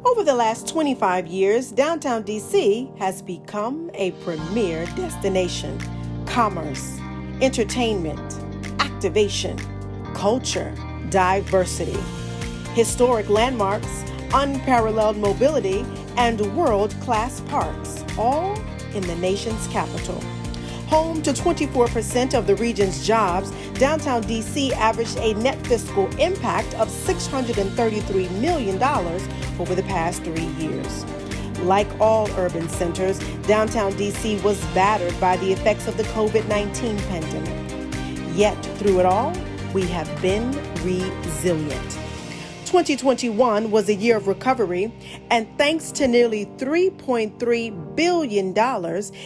Over the last 25 years, downtown DC has become a premier destination. Commerce, entertainment, activation, culture, diversity, historic landmarks, unparalleled mobility, and world-class parks, all in the nation's capital. Home to 24% of the region's jobs, downtown DC averaged a net fiscal impact of $633 million over the past 3 years. Like all urban centers, downtown DC was battered by the effects of the COVID-19 pandemic. Yet, through it all, we have been resilient. 2021 was a year of recovery, and thanks to nearly $3.3 billion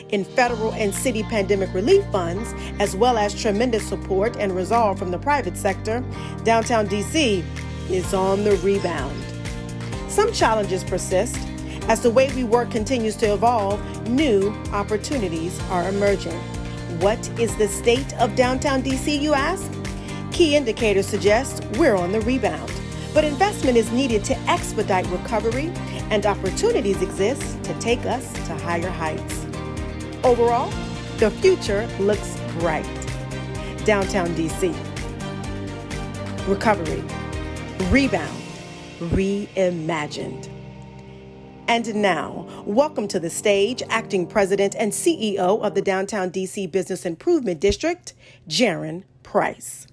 in federal and city pandemic relief funds, as well as tremendous support and resolve from the private sector, downtown DC is on the rebound. Some challenges persist. As the way we work continues to evolve, new opportunities are emerging. What is the state of downtown DC, you ask? Key indicators suggest we're on the rebound. But investment is needed to expedite recovery, and opportunities exist to take us to higher heights. Overall, the future looks bright. Downtown DC. Recovery. Rebound. Reimagined. And now, welcome to the stage, Acting President and CEO of the Downtown DC Business Improvement District, Jaron Price.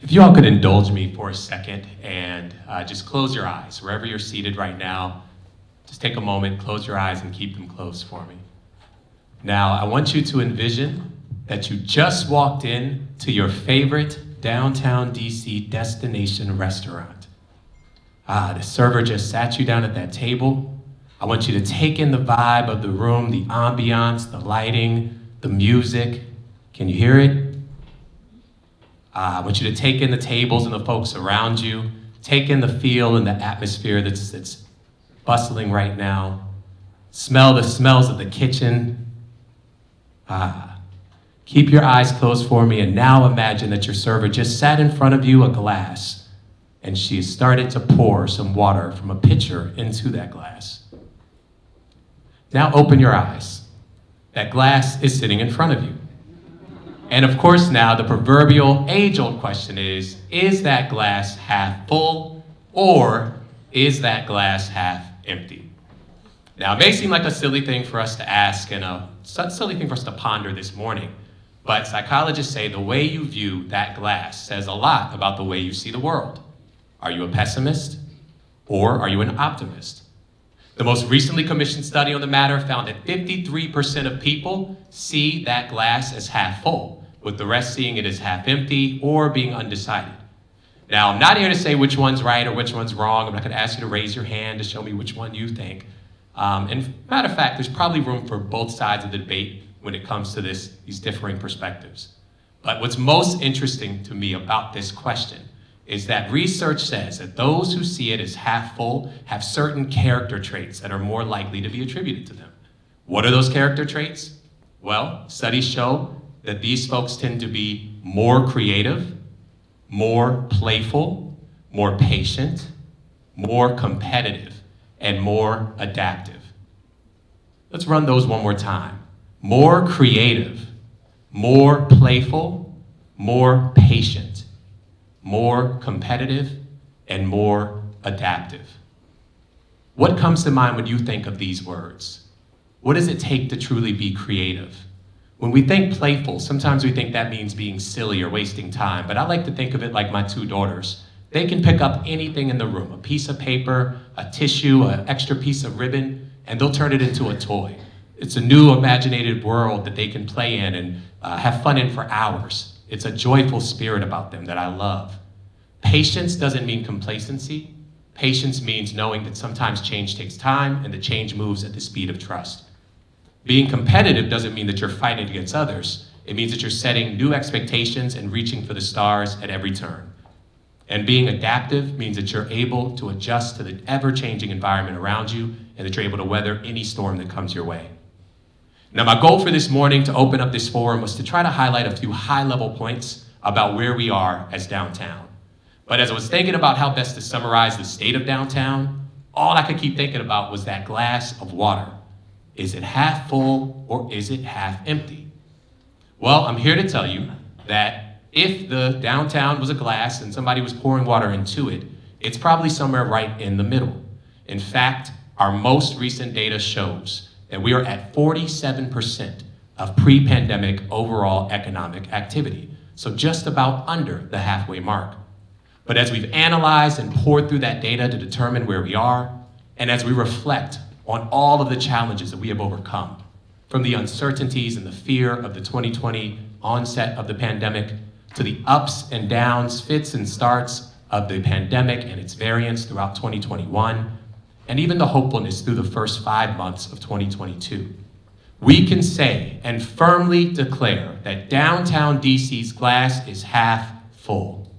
If you all could indulge me for a second and just close your eyes, wherever you're seated right now, just take a moment, close your eyes and keep them closed for me. Now, I want you to envision that you just walked in to your favorite downtown DC destination restaurant. The server just sat you down at that table. I want you to take in the vibe of the room, the ambiance, the lighting, the music. Can you hear it? I want you to take in the tables and the folks around you. Take in the feel and the atmosphere that's bustling right now. Smell the smells of the kitchen. Keep your eyes closed for me, and now imagine that your server just sat in front of you a glass, and she started to pour some water from a pitcher into that glass. Now open your eyes. That glass is sitting in front of you. And of course now the proverbial age-old question is that glass half full or is that glass half empty? Now it may seem like a silly thing for us to ask and a silly thing for us to ponder this morning, but psychologists say the way you view that glass says a lot about the way you see the world. Are you a pessimist or are you an optimist? The most recently commissioned study on the matter found that 53% of people see that glass as half full, with the rest seeing it as half empty or being undecided. Now, I'm not here to say which one's right or which one's wrong. I'm not going to ask you to raise your hand to show me which one you think. And matter of fact, there's probably room for both sides of the debate when it comes to these differing perspectives. But what's most interesting to me about this question is that research says that those who see it as half full have certain character traits that are more likely to be attributed to them. What are those character traits? Well, studies show that these folks tend to be more creative, more playful, more patient, more competitive, and more adaptive. Let's run those one more time. More creative, more playful, more patient, more competitive, and more adaptive. What comes to mind when you think of these words? What does it take to truly be creative? When we think playful, sometimes we think that means being silly or wasting time, but I like to think of it like my two daughters. They can pick up anything in the room, a piece of paper, a tissue, an extra piece of ribbon, and they'll turn it into a toy. It's a new imaginated world that they can play in and have fun in for hours. It's a joyful spirit about them that I love. Patience doesn't mean complacency. Patience means knowing that sometimes change takes time and that change moves at the speed of trust. Being competitive doesn't mean that you're fighting against others. It means that you're setting new expectations and reaching for the stars at every turn. And being adaptive means that you're able to adjust to the ever-changing environment around you and that you're able to weather any storm that comes your way. Now, my goal for this morning to open up this forum was to try to highlight a few high-level points about where we are as downtown. But as I was thinking about how best to summarize the state of downtown, all I could keep thinking about was that glass of water. Is it half full or is it half empty? Well, I'm here to tell you that if the downtown was a glass and somebody was pouring water into it, it's probably somewhere right in the middle. In fact, our most recent data shows that we are at 47% of pre-pandemic overall economic activity, so just about under the halfway mark. But as we've analyzed and poured through that data to determine where we are, and as we reflect on all of the challenges that we have overcome, from the uncertainties and the fear of the 2020 onset of the pandemic, to the ups and downs, fits and starts of the pandemic and its variants throughout 2021, and even the hopefulness through the first 5 months of 2022. We can say and firmly declare that downtown DC's glass is half full.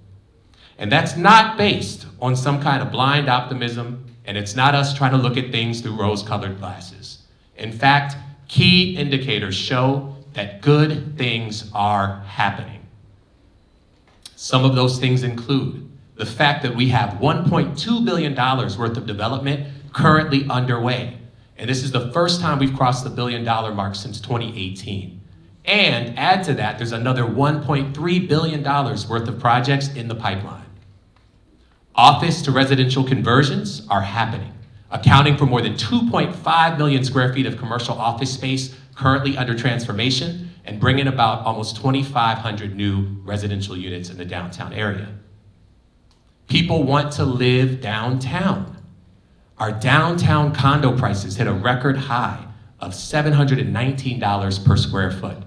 And that's not based on some kind of blind optimism, and it's not us trying to look at things through rose-colored glasses. In fact, key indicators show that good things are happening. Some of those things include the fact that we have $1.2 billion worth of development currently underway. And this is the first time we've crossed the $1 billion mark since 2018. And add to that, there's another $1.3 billion worth of projects in the pipeline. Office to residential conversions are happening, accounting for more than 2.5 million square feet of commercial office space currently under transformation and bringing about almost 2,500 new residential units in the downtown area. People want to live downtown. Our downtown condo prices hit a record high of $719 per square foot.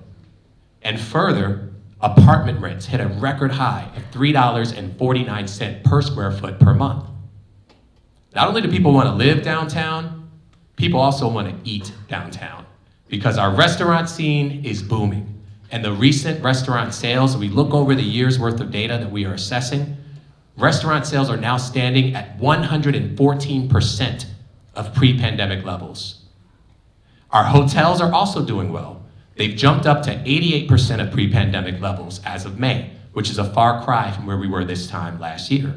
And further, apartment rents hit a record high of $3.49 per square foot per month. Not only do people want to live downtown, people also want to eat downtown because our restaurant scene is booming. And the recent restaurant sales, we look over the year's worth of data that we are assessing, restaurant sales are now standing at 114% of pre-pandemic levels. Our hotels are also doing well. They've jumped up to 88% of pre-pandemic levels as of May, which is a far cry from where we were this time last year.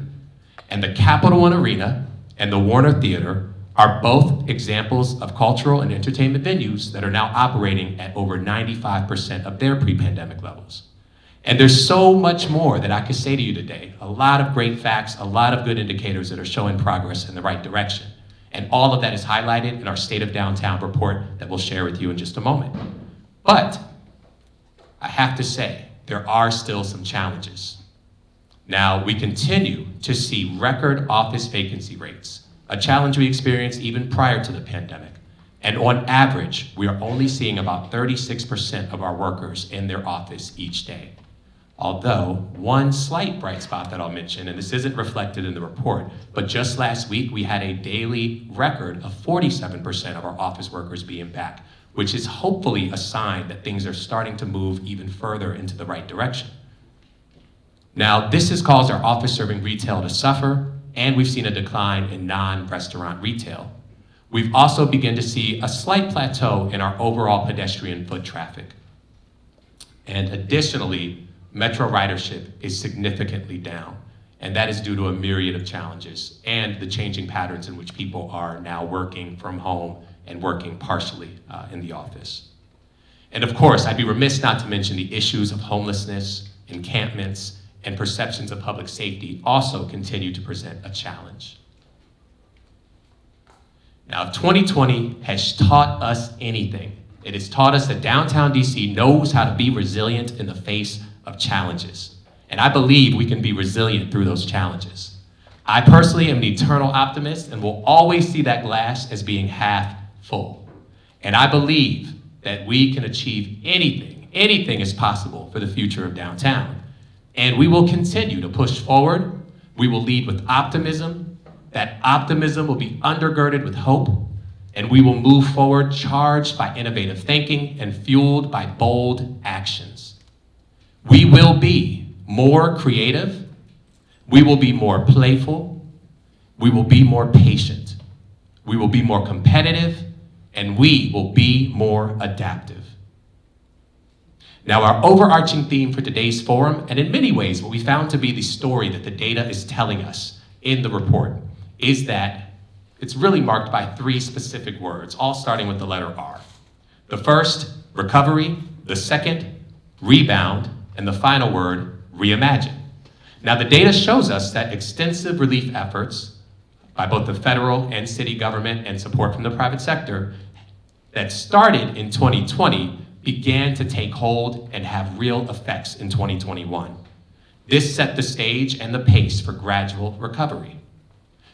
And the Capital One Arena and the Warner Theater are both examples of cultural and entertainment venues that are now operating at over 95% of their pre-pandemic levels. And there's so much more that I could say to you today. A lot of great facts, a lot of good indicators that are showing progress in the right direction. And all of that is highlighted in our State of Downtown report that we'll share with you in just a moment. But I have to say, there are still some challenges. Now, we continue to see record office vacancy rates, a challenge we experienced even prior to the pandemic. And on average, we are only seeing about 36% of our workers in their office each day. Although, one slight bright spot that I'll mention, and this isn't reflected in the report, but just last week we had a daily record of 47% of our office workers being back, which is hopefully a sign that things are starting to move even further into the right direction. Now, this has caused our office serving retail to suffer, and we've seen a decline in non-restaurant retail. We've also begun to see a slight plateau in our overall pedestrian foot traffic. And additionally, Metro ridership is significantly down, and that is due to a myriad of challenges and the changing patterns in which people are now working from home and working partially in the office. And of course, I'd be remiss not to mention the issues of homelessness, encampments, and perceptions of public safety also continue to present a challenge. Now, if 2020 has taught us anything, it has taught us that downtown DC knows how to be resilient in the face of challenges. And I believe we can be resilient through those challenges. I personally am an eternal optimist and will always see that glass as being half full. And I believe that we can achieve anything is possible for the future of downtown. And we will continue to push forward. We will lead with optimism. That optimism will be undergirded with hope. And we will move forward charged by innovative thinking and fueled by bold actions. We will be more creative. We will be more playful. We will be more patient. We will be more competitive. And we will be more adaptive. Now, our overarching theme for today's forum, and in many ways what we found to be the story that the data is telling us in the report, is that it's really marked by three specific words, all starting with the letter R. The first, recovery; the second, rebound; and the final word, reimagine. Now, the data shows us that extensive relief efforts by both the federal and city government and support from the private sector that started in 2020 began to take hold and have real effects in 2021. This set the stage and the pace for gradual recovery.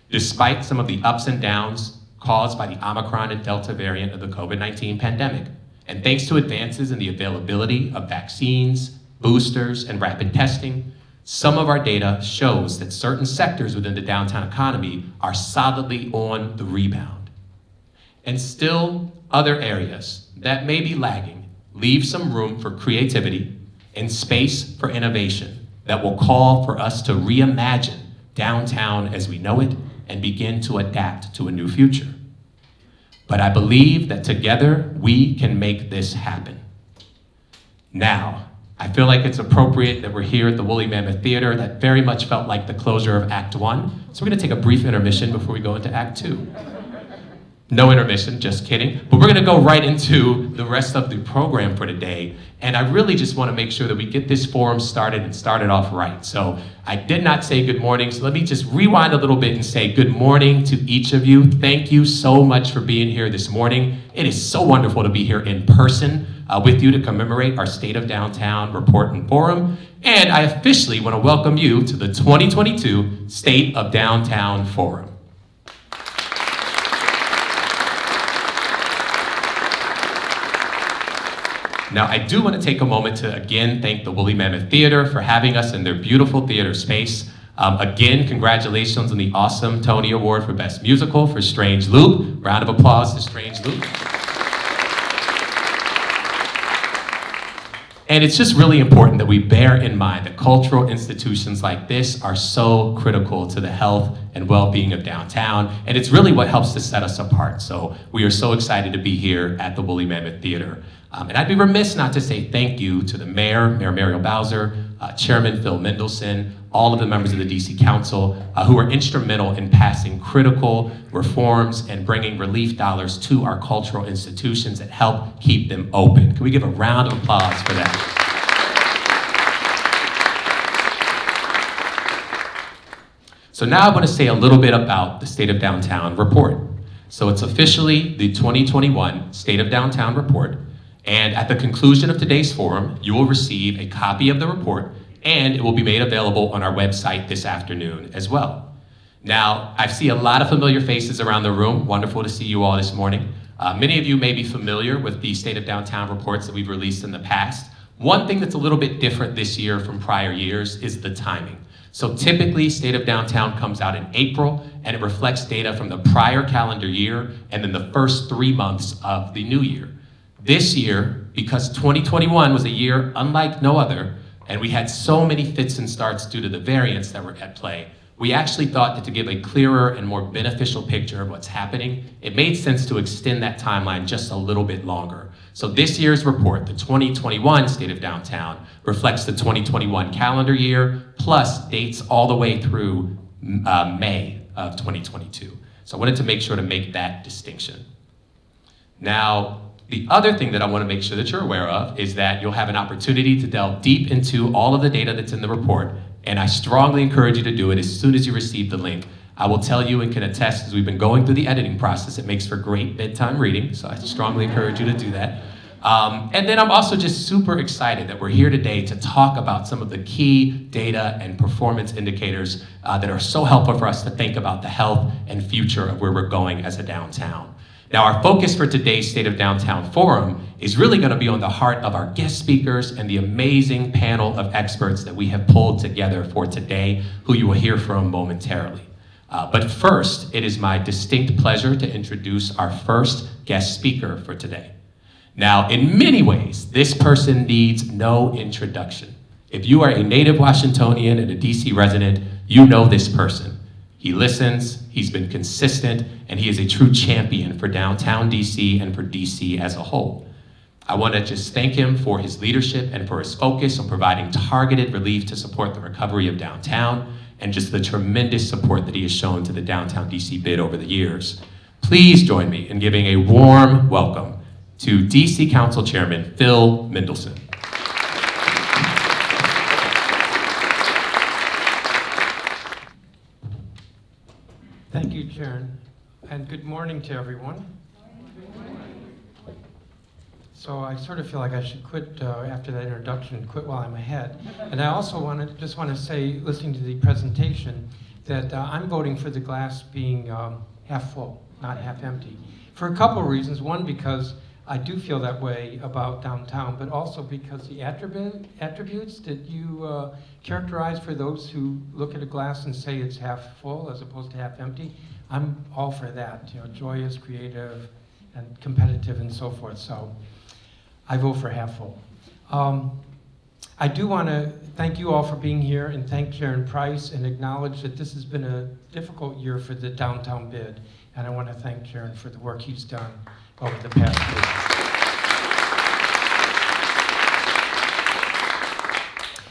Despite some of the ups and downs caused by the Omicron and Delta variant of the COVID-19 pandemic, and thanks to advances in the availability of vaccines, boosters, and rapid testing, some of our data shows that certain sectors within the downtown economy are solidly on the rebound. And still, other areas that may be lagging leave some room for creativity and space for innovation that will call for us to reimagine downtown as we know it and begin to adapt to a new future. But I believe that together we can make this happen. Now, I feel like it's appropriate that we're here at the Woolly Mammoth Theater. That very much felt like the closure of Act 1. So we're gonna take a brief intermission before we go into Act 2. No intermission, just kidding. But we're gonna go right into the rest of the program for today. And I really just wanna make sure that we get this forum started and started off right. So I did not say good morning, so let me just rewind a little bit and say good morning to each of you. Thank you so much for being here this morning. It is so wonderful to be here in person with you to commemorate our State of Downtown Report and Forum. And I officially wanna welcome you to the 2022 State of Downtown Forum. Now, I do want to take a moment to again thank the Woolly Mammoth Theater for having us in their beautiful theater space. Again, congratulations on the awesome Tony Award for Best Musical for Strange Loop. Round of applause to Strange Loop. And it's just really important that we bear in mind that cultural institutions like this are so critical to the health and well-being of downtown, and it's really what helps to set us apart. So we are so excited to be here at the Woolly Mammoth Theater. And I'd be remiss not to say thank you to the Mayor Mariel Bowser, Chairman Phil Mendelson, all of the members of the DC Council who were instrumental in passing critical reforms and bringing relief dollars to our cultural institutions that help keep them open. Can we give a round of applause for that? So now I want to say a little bit about the State of Downtown Report. So it's officially the 2021 State of Downtown Report. And at the conclusion of today's forum, you will receive a copy of the report, and it will be made available on our website this afternoon as well. Now, I see a lot of familiar faces around the room. Wonderful to see you all this morning. Many of you may be familiar with the State of Downtown reports that we've released in the past. One thing that's a little bit different this year from prior years is the timing. So typically, State of Downtown comes out in April, and it reflects data from the prior calendar year and then the first 3 months of the new year. This year, because 2021 was a year unlike no other, and we had so many fits and starts due to the variants that were at play, we actually thought that to give a clearer and more beneficial picture of what's happening, it made sense to extend that timeline just a little bit longer. So this year's report, the 2021 State of Downtown, reflects the 2021 calendar year, plus dates all the way through May of 2022. So I wanted to make sure to make that distinction. Now, the other thing that I want to make sure that you're aware of is that you'll have an opportunity to delve deep into all of the data that's in the report, and I strongly encourage you to do it as soon as you receive the link. I will tell you and can attest, as we've been going through the editing process, it makes for great bedtime reading, so I strongly encourage you to do that. And then I'm also just super excited that we're here today to talk about some of the key data and performance indicators that are so helpful for us to think about the health and future of where we're going as a downtown. Now, our focus for today's State of Downtown Forum is really going to be on the heart of our guest speakers and the amazing panel of experts that we have pulled together for today, who you will hear from momentarily. But first, it is my distinct pleasure to introduce our first guest speaker for today. Now, in many ways, this person needs no introduction. If you are a native Washingtonian and a DC resident, you know this person. He listens, he's been consistent, and he is a true champion for downtown DC and for DC as a whole. I want to just thank him for his leadership and for his focus on providing targeted relief to support the recovery of downtown and just the tremendous support that he has shown to the Downtown DC bid over the years. Please join me in giving a warm welcome to DC Council Chairman Phil Mendelson. Thank you, Sharon, and good morning to everyone. So I sort of feel like I should quit after that introduction, quit while I'm ahead. And I also want to say, listening to the presentation, that I'm voting for the glass being half full, not half empty, for a couple of reasons. One, because I do feel that way about downtown, but also because the attributes that you characterize for those who look at a glass and say it's half full as opposed to half empty, I'm all for that. You know, joyous, creative, and competitive, and so forth. So I vote for half full. I do want to thank you all for being here and thank Sharon Price and acknowledge that this has been a difficult year for the downtown bid. And I want to thank Sharon for the work he's done over the past year.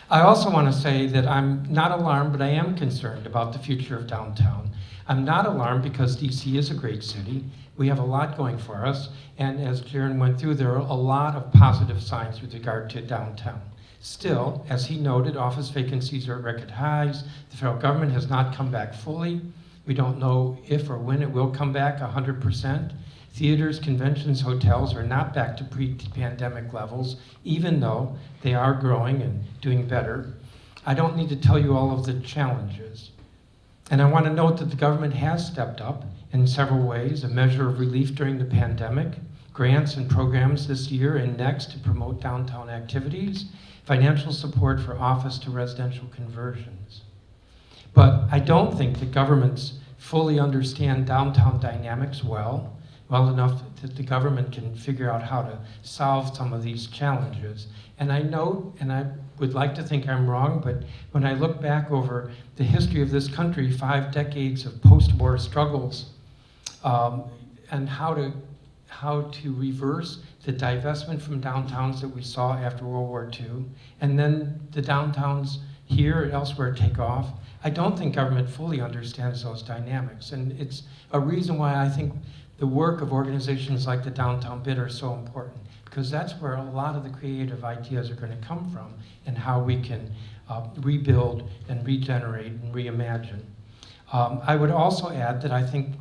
I also want to say that I'm not alarmed, but I am concerned about the future of downtown. I'm not alarmed because DC is a great city. We have a lot going for us, and as Sharon went through, there are a lot of positive signs with regard to downtown. Still, as he noted, office vacancies are at record highs. The federal government has not come back fully. We don't know if or when it will come back 100%. Theaters, conventions, hotels are not back to pre-pandemic levels, even though they are growing and doing better. I don't need to tell you all of the challenges. And I want to note that the government has stepped up in several ways, a measure of relief during the pandemic, grants and programs this year and next to promote downtown activities, financial support for office to residential conversions. But I don't think the governments fully understand downtown dynamics well enough that the government can figure out how to solve some of these challenges. And I know, and I would like to think I'm wrong, but when I look back over the history of this country, 5 decades of post-war struggles, and how to reverse the divestment from downtowns that we saw after World War II, and then the downtowns here and elsewhere take off, I don't think government fully understands those dynamics. And it's a reason why I think the work of organizations like the Downtown Bid are so important, because that's where a lot of the creative ideas are going to come from and how we can rebuild and regenerate and reimagine. I would also add that I think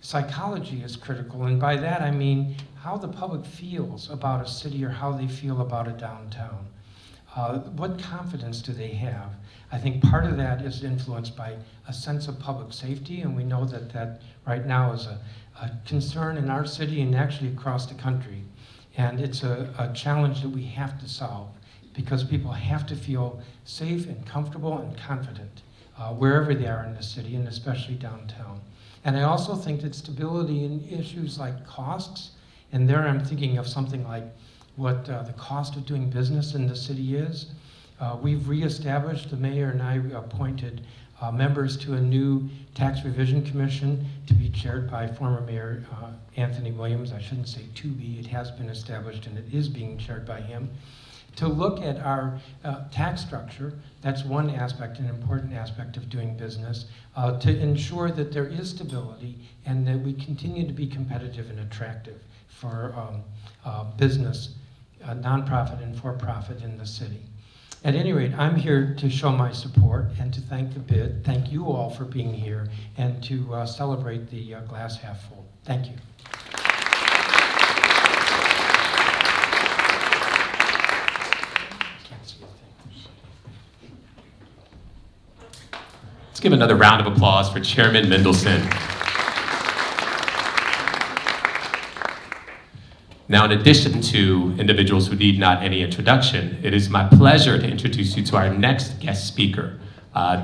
psychology is critical, and by that I mean how the public feels about a city or how they feel about a downtown. What confidence do they have? I think part of that is influenced by a sense of public safety, and we know that that right now is a concern in our city and actually across the country. And it's a challenge that we have to solve because people have to feel safe and comfortable and confident wherever they are in the city, and especially downtown. And I also think that stability in issues like costs, and there I'm thinking of something like what the cost of doing business in the city is. We've reestablished, the mayor and I appointed members to a new tax revision commission to be chaired by former Mayor Anthony Williams. I shouldn't say to be, it has been established and it is being chaired by him. To look at our tax structure, that's one aspect, an important aspect of doing business, to ensure that there is stability and that we continue to be competitive and attractive for business, nonprofit and for-profit in the city. At any rate, I'm here to show my support and to thank the bid, thank you all for being here, and to celebrate the glass half full. Thank you. Let's give another round of applause for Chairman Mendelson. Now, in addition to individuals who need not any introduction, it is my pleasure to introduce you to our next guest speaker.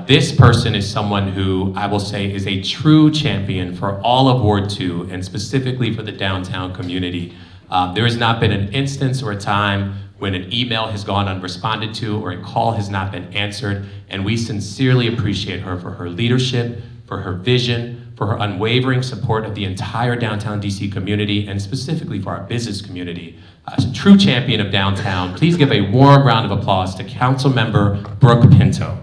This person is someone who I will say is a true champion for all of Ward 2 and specifically for the downtown community. There has not been an instance or a time when an email has gone unresponded to or a call has not been answered, and we sincerely appreciate her for her leadership, for her vision, for her unwavering support of the entire downtown DC community, and specifically for our business community. As a true champion of downtown, please give a warm round of applause to Councilmember Brooke Pinto.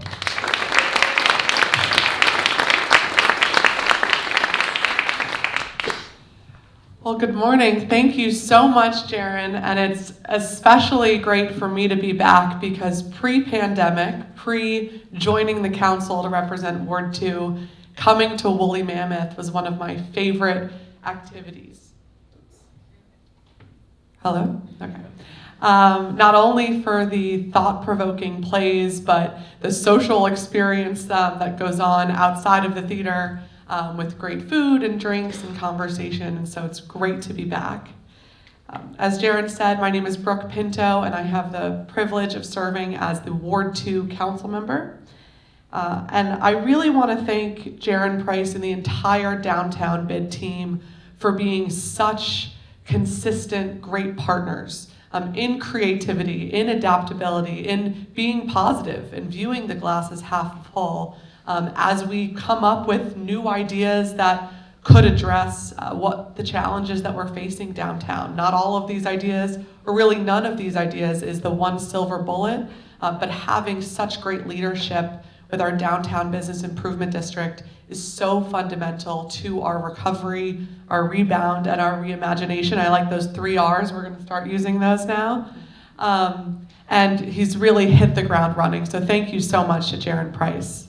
Well, good morning. Thank you so much, Jaron. And it's especially great for me to be back because pre-pandemic, pre-joining the council to represent Ward 2, coming to Woolly Mammoth was one of my favorite activities. Hello? Okay. Not only for the thought-provoking plays, but the social experience that goes on outside of the theater, with great food and drinks and conversation, and so it's great to be back. As Jaron said, my name is Brooke Pinto, and I have the privilege of serving as the Ward 2 council member. And I really want to thank Jaron Price and the entire downtown bid team for being such consistent, great partners in creativity, in adaptability, in being positive, and viewing the glass as half full. As we come up with new ideas that could address what the challenges that we're facing downtown. Not all of these ideas, or really none of these ideas, is the one silver bullet, but having such great leadership with our Downtown Business Improvement District is so fundamental to our recovery, our rebound, and our reimagination. I like those 3 R's. We're going to start using those now. And he's really hit the ground running. So thank you so much to Jaron Price.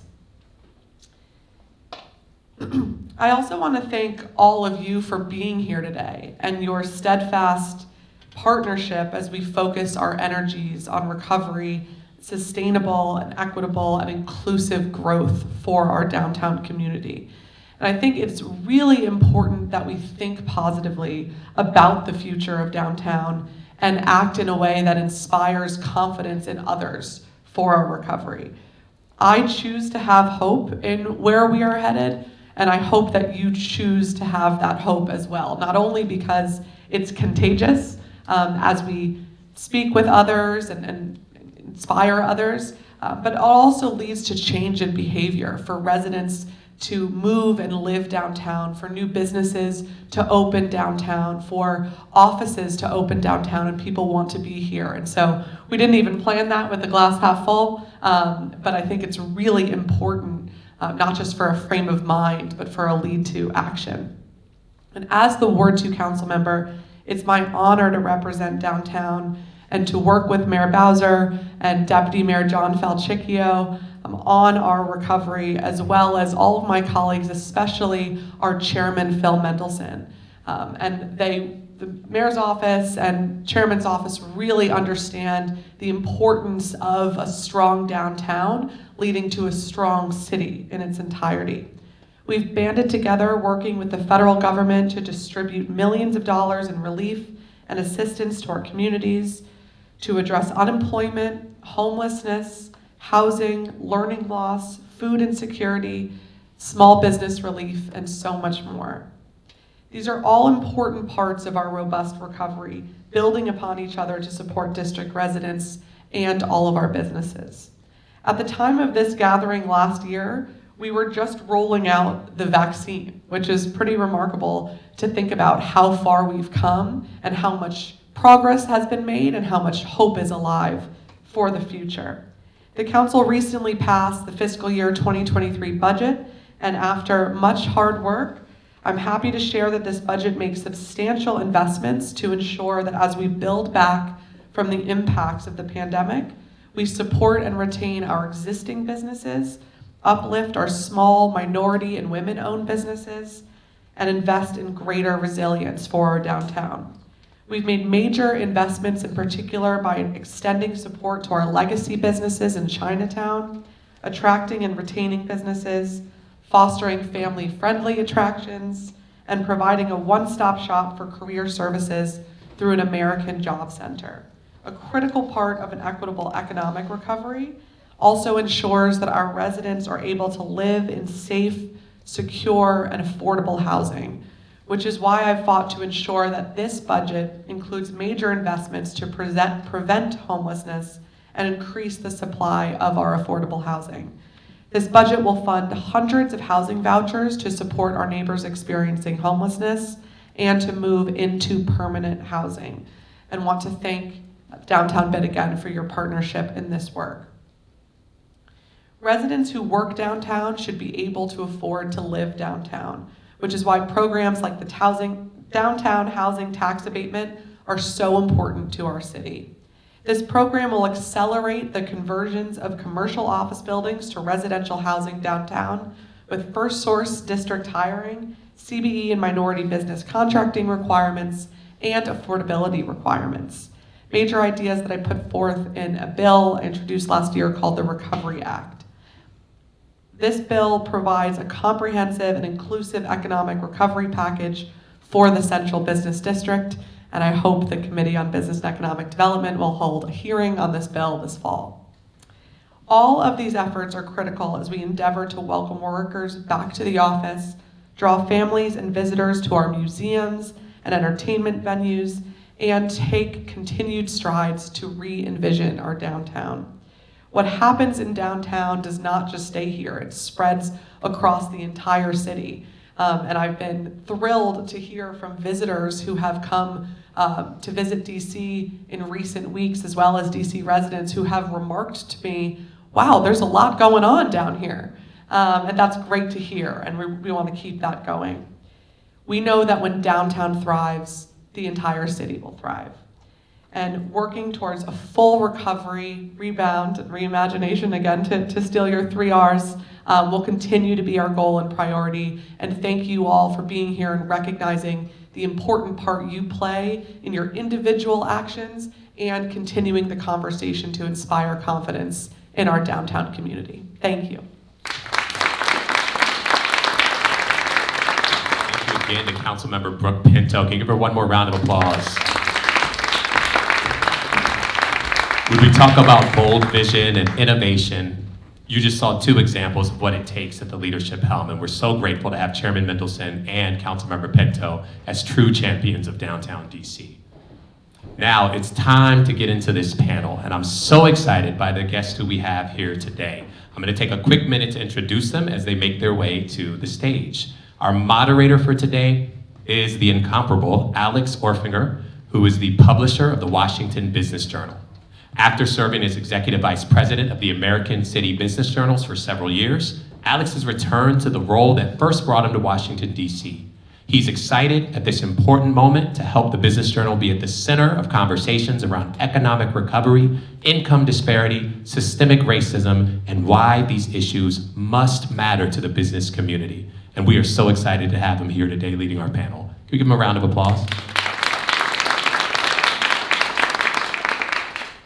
I also want to thank all of you for being here today and your steadfast partnership as we focus our energies on recovery, sustainable and equitable and inclusive growth for our downtown community. And I think it's really important that we think positively about the future of downtown and act in a way that inspires confidence in others for our recovery. I choose to have hope in where we are headed, and I hope that you choose to have that hope as well, not only because it's contagious as we speak with others and inspire others, but it also leads to change in behavior for residents to move and live downtown, for new businesses to open downtown, for offices to open downtown, and people want to be here. And so we didn't even plan that with the glass half full, but I think it's really important, not just for a frame of mind, but for a lead to action. And as the Ward 2 council member, it's my honor to represent downtown and to work with Mayor Bowser and Deputy Mayor John Falchicchio on our recovery, as well as all of my colleagues, especially our chairman, Phil Mendelson. And the mayor's office and chairman's office really understand the importance of a strong downtown leading to a strong city in its entirety. We've banded together working with the federal government to distribute millions of dollars in relief and assistance to our communities to address unemployment, homelessness, housing, learning loss, food insecurity, small business relief, and so much more. These are all important parts of our robust recovery, building upon each other to support district residents and all of our businesses. At the time of this gathering last year, we were just rolling out the vaccine, which is pretty remarkable to think about how far we've come and how much progress has been made and how much hope is alive for the future. The council recently passed the fiscal year 2023 budget, and after much hard work, I'm happy to share that this budget makes substantial investments to ensure that as we build back from the impacts of the pandemic, we support and retain our existing businesses, uplift our small minority and women-owned businesses, and invest in greater resilience for our downtown. We've made major investments, in particular by extending support to our legacy businesses in Chinatown, attracting and retaining businesses, fostering family-friendly attractions, and providing a one-stop shop for career services through an American Job Center. A critical part of an equitable economic recovery also ensures that our residents are able to live in safe, secure, and affordable housing, which is why I've fought to ensure that this budget includes major investments to prevent homelessness and increase the supply of our affordable housing. This budget will fund hundreds of housing vouchers to support our neighbors experiencing homelessness and to move into permanent housing. And want to thank Downtown Bid again for your partnership in this work. Residents who work downtown should be able to afford to live downtown, which is why programs like the Downtown Housing Tax Abatement are so important to our city. This program will accelerate the conversions of commercial office buildings to residential housing downtown with first source district hiring, CBE and minority business contracting requirements, and affordability requirements. Major ideas that I put forth in a bill introduced last year called the Recovery Act. This bill provides a comprehensive and inclusive economic recovery package for the Central Business District, and I hope the Committee on Business and Economic Development will hold a hearing on this bill this fall. All of these efforts are critical as we endeavor to welcome workers back to the office, draw families and visitors to our museums and entertainment venues, and take continued strides to re-envision our downtown. What happens in downtown does not just stay here, it spreads across the entire city. And I've been thrilled to hear from visitors who have come to visit DC in recent weeks, as well as DC residents who have remarked to me, wow, there's a lot going on down here. And that's great to hear, and we want to keep that going. We know that when downtown thrives, the entire city will thrive. And working towards a full recovery, rebound, and reimagination, again, to steal your 3 R's, will continue to be our goal and priority. And thank you all for being here and recognizing the important part you play in your individual actions and continuing the conversation to inspire confidence in our downtown community. Thank you. Thank you again to Councilmember Brooke Pinto. Can you give her one more round of applause? When we talk about bold vision and innovation, you just saw 2 examples of what it takes at the leadership helm, and we're so grateful to have Chairman Mendelson and Councilmember Pinto as true champions of downtown DC. Now it's time to get into this panel, and I'm so excited by the guests who we have here today. I'm going to take a quick minute to introduce them as they make their way to the stage. Our moderator for today is the incomparable Alex Orfinger, who is the publisher of the Washington Business Journal. After serving as executive vice president of the American City Business Journals for several years, Alex has returned to the role that first brought him to Washington, D.C. He's excited at this important moment to help the Business Journal be at the center of conversations around economic recovery, income disparity, systemic racism, and why these issues must matter to the business community. And we are so excited to have him here today leading our panel. Can we give him a round of applause?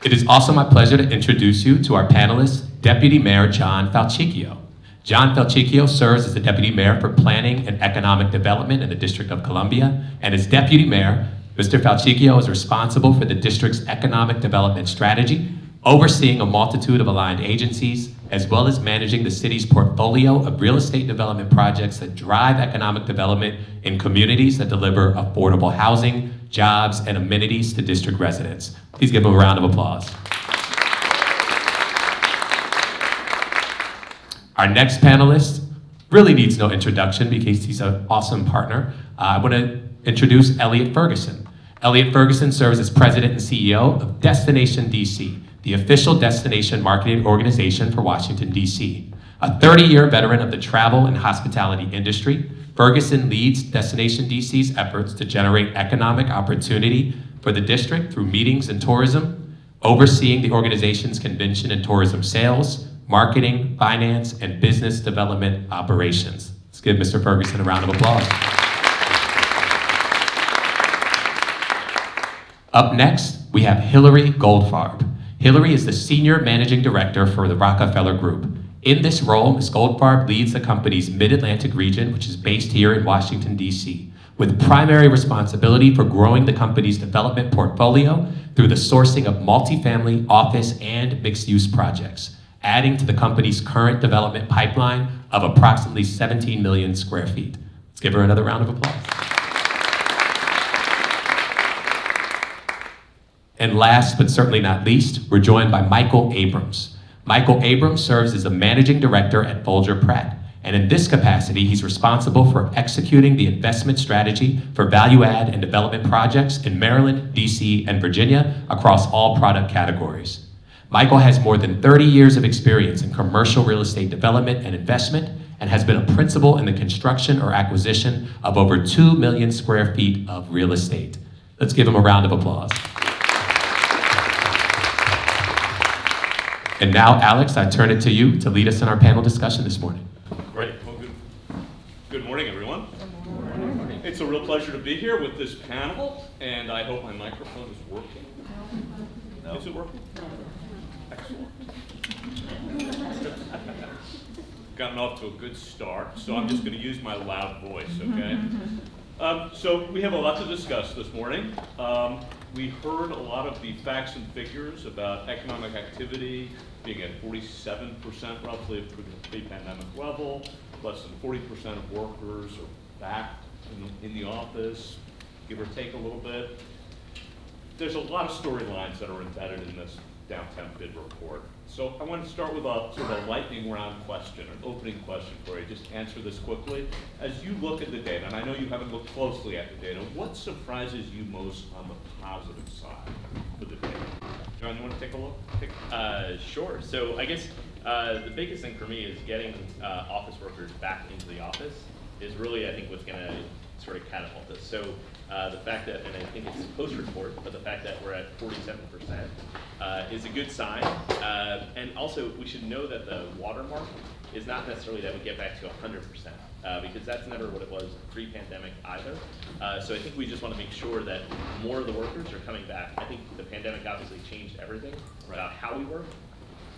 It is also my pleasure to introduce you to our panelist, Deputy Mayor John Falchicchio. John Falchicchio serves as the Deputy Mayor for Planning and Economic Development in the District of Columbia, and as Deputy Mayor, Mr. Falchicchio is responsible for the district's economic development strategy, overseeing a multitude of aligned agencies, as well as managing the city's portfolio of real estate development projects that drive economic development in communities that deliver affordable housing, jobs, and amenities to district residents. Please give him a round of applause. Our next panelist really needs no introduction because he's an awesome partner. I want to introduce Elliot Ferguson. Elliot Ferguson serves as president and CEO of Destination DC, the official destination marketing organization for Washington, D.C. A 30-year veteran of the travel and hospitality industry, Ferguson leads Destination DC's efforts to generate economic opportunity for the district through meetings and tourism, overseeing the organization's convention and tourism sales, marketing, finance, and business development operations. Let's give Mr. Ferguson a round of applause. Up next, we have Hillary Goldfarb. Hillary is the Senior Managing Director for the Rockefeller Group. In this role, Ms. Goldfarb leads the company's Mid-Atlantic region, which is based here in Washington, D.C., with primary responsibility for growing the company's development portfolio through the sourcing of multifamily, office, and mixed-use projects, adding to the company's current development pipeline of approximately 17 million square feet. Let's give her another round of applause. And last but certainly not least, we're joined by Michael Abrams. Michael Abrams serves as the Managing Director at Folger Pratt, and in this capacity, he's responsible for executing the investment strategy for value add and development projects in Maryland, DC, and Virginia across all product categories. Michael has more than 30 years of experience in commercial real estate development and investment, and has been a principal in the construction or acquisition of over 2 million square feet of real estate. Let's give him a round of applause. And now, Alex, I turn it to you to lead us in our panel discussion this morning. Great. Well, good morning, everyone. Good morning. It's a real pleasure to be here with this panel, and I hope my microphone is working. No. Is it working? Excellent. Gotten off to a good start, so I'm just going to use my loud voice, okay? So we have a lot to discuss this morning. We heard a lot of the facts and figures about economic activity being at 47% roughly of pre-pandemic level. Less than 40% of workers are back in the office, give or take a little bit. There's a lot of storylines that are embedded in this downtown bid report. So I want to start with a sort of a lightning round question, an opening question for you. Just answer this quickly. As you look at the data, and I know you haven't looked closely at the data, what surprises you most on the positive side for the data? John, you want to take a look? Sure. So I guess the biggest thing for me is getting office workers back into the office is really, I think, what's going to sort of catapult us. So the fact that, and I think it's post-report, but the fact that we're at 47% is a good sign. And also, we should know that the watermark is not necessarily that we get back to 100%, because that's never what it was pre-pandemic either. So I think we just want to make sure that more of the workers are coming back. I think the pandemic obviously changed everything about how we work.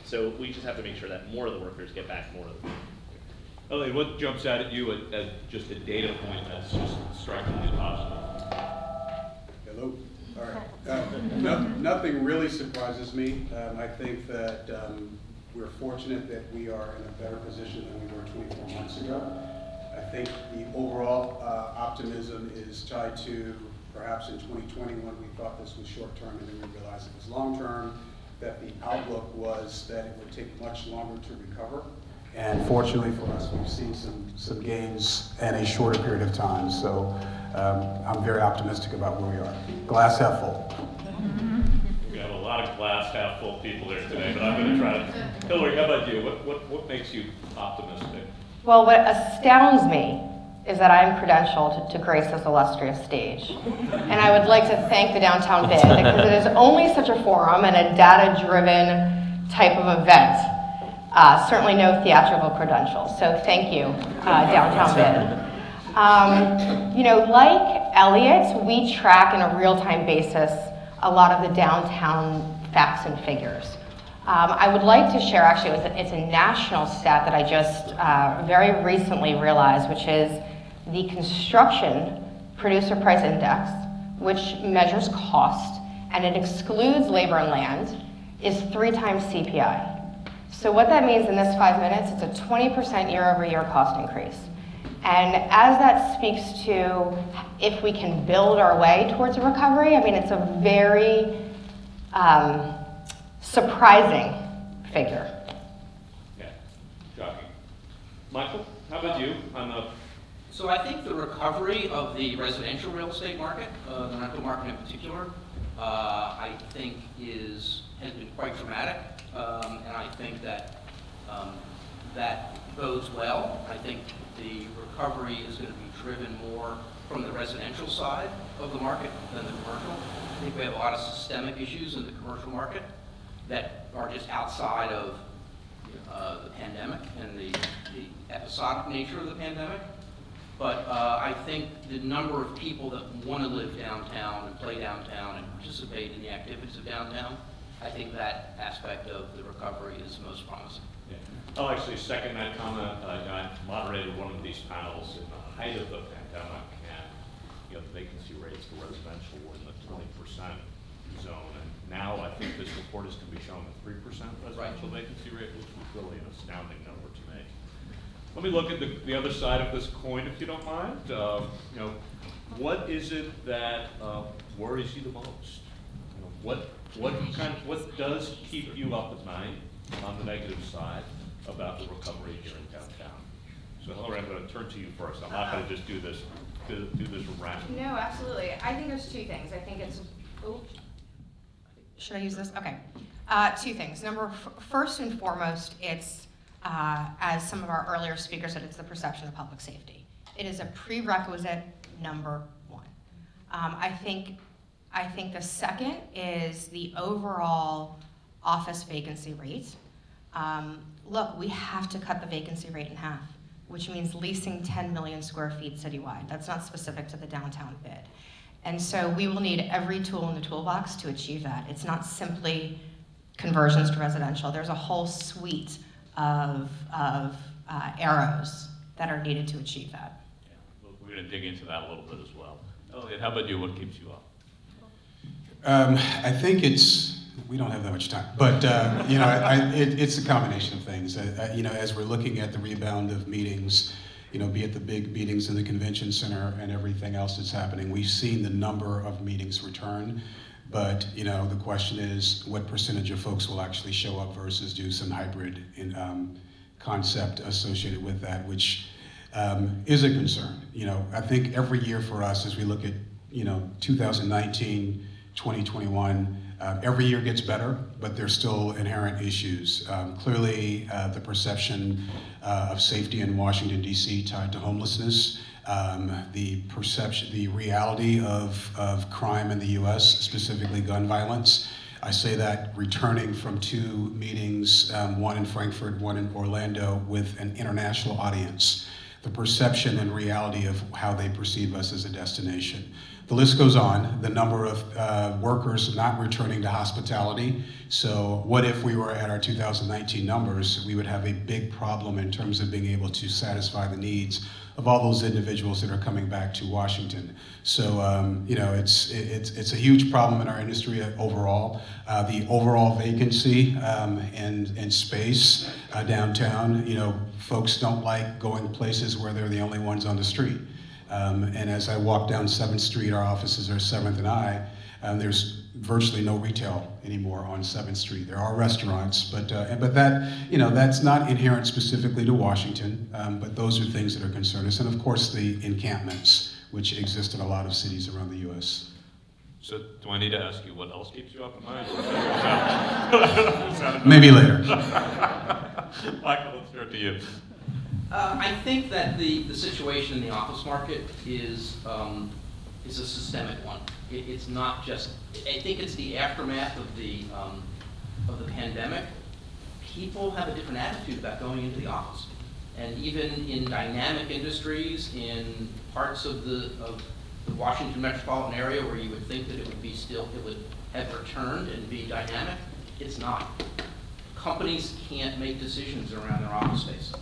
So we just have to make sure that more of the workers get back more of the week. Elliot, what jumps out at you as just a data point that's just strikingly positive? Hello. All right. Nothing really surprises me. I think that we're fortunate that we are in a better position than we were 24 months ago. I think the overall optimism is tied to perhaps in 2020 when we thought this was short term and then we realized it was long term, that the outlook was that it would take much longer to recover. And fortunately for us, we've seen some gains in a shorter period of time. So I'm very optimistic about where we are. Glass half full. We have a lot of glass half full people here today, but I'm going to try to. Hillary, how about you? What makes you optimistic? Well, what astounds me is that I'm credentialed to grace this illustrious stage. And I would like to thank the Downtown Bid, because it is only such a forum and a data-driven type of event. Certainly no theatrical credentials, so thank you, Downtown Bid. Like Elliot, we track in a real-time basis a lot of the downtown facts and figures. I would like to share, actually, it's a national stat that I just very recently realized, which is the Construction Producer Price Index, which measures cost, and it excludes labor and land, is 3 times CPI. So what that means in this 5 minutes, it's a 20% year-over-year cost increase. And as that speaks to if we can build our way towards a recovery, I mean, it's a very surprising figure. Yeah, shocking. Michael, how about you on the? So I think the recovery of the residential real estate market, the rental market in particular, I think has been quite dramatic, and I think that that bodes well. I think the recovery is going to be driven more from the residential side of the market than the commercial. I think we have a lot of systemic issues in the commercial market that are just outside of the pandemic and the episodic nature of the pandemic. But I think the number of people that want to live downtown and play downtown and participate in the activities of downtown, I think that aspect of the recovery is most promising. Yeah. I'll actually second that comment. I moderated one of these panels in the height of the pandemic, and the vacancy rates for residential were in the 20% zone. And now I think this report is going to be showing a 3% residential vacancy rate, which was really an astounding number to me. Let me look at the other side of this coin, if you don't mind. What is it that worries you the most? What does keep you up at night? on the negative side about the recovery here in downtown. So Hillary, I'm going to turn to you first. I'm not going to just do this random. No, absolutely. I think there's two things. I think it's, should I use this? Okay. Two things. First and foremost, it's, as some of our earlier speakers said, it's the perception of public safety. It is a prerequisite number one. I think the second is the overall office vacancy rate. Look, we have to cut the vacancy rate in half, which means leasing 10 million square feet citywide. That's not specific to the downtown bid. And so we will need every tool in the toolbox to achieve that. It's not simply conversions to residential. There's a whole suite of arrows that are needed to achieve that. Yeah. Well, we're going to dig into that a little bit as well. Elliot, how about you? What keeps you up? I think we don't have that much time, but it's a combination of things. As we're looking at the rebound of meetings, be it the big meetings in the convention center and everything else that's happening, we've seen the number of meetings return. But the question is, what percentage of folks will actually show up versus do some hybrid concept associated with that, which is a concern. I think every year for us, as we look at 2019, 2021, every year gets better, but there's still inherent issues. Clearly, the perception of safety in Washington, D.C. tied to homelessness, the reality of crime in the U.S., specifically gun violence. I say that returning from two meetings, one in Frankfurt, one in Orlando, with an international audience, the perception and reality of how they perceive us as a destination. The list goes on, the number of workers not returning to hospitality. So what if we were at our 2019 numbers? We would have a big problem in terms of being able to satisfy the needs of all those individuals that are coming back to Washington. So it's a huge problem in our industry overall. The overall vacancy and space downtown, folks don't like going places where they're the only ones on the street. And as I walk down 7th Street, our offices are 7th and I, there's virtually no retail anymore on 7th Street. There are restaurants, but that, that's not inherent specifically to Washington, but those are things that are concern us. And of course, the encampments, which exist in a lot of cities around the U.S. So do I need to ask you what else keeps you up at night? Maybe later. Michael, let's turn to you. I think that the situation in the office market is a systemic one. It's not just, I think it's the aftermath of the pandemic. People have a different attitude about going into the office. And even in dynamic industries, in parts of the Washington metropolitan area where you would think that it would have returned and be dynamic, it's not. Companies can't make decisions around their office space.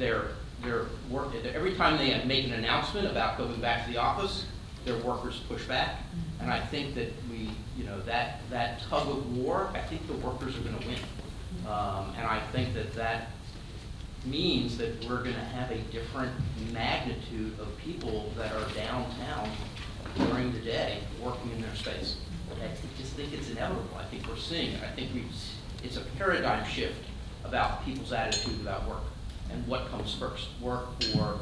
Every time they make an announcement about going back to the office, their workers push back. And I think that that tug of war, I think the workers are going to win. And I think that means that we're going to have a different magnitude of people that are downtown during the day working in their space. I just think it's inevitable. I think we're seeing it. I think it's a paradigm shift about people's attitude about work and what comes first, work or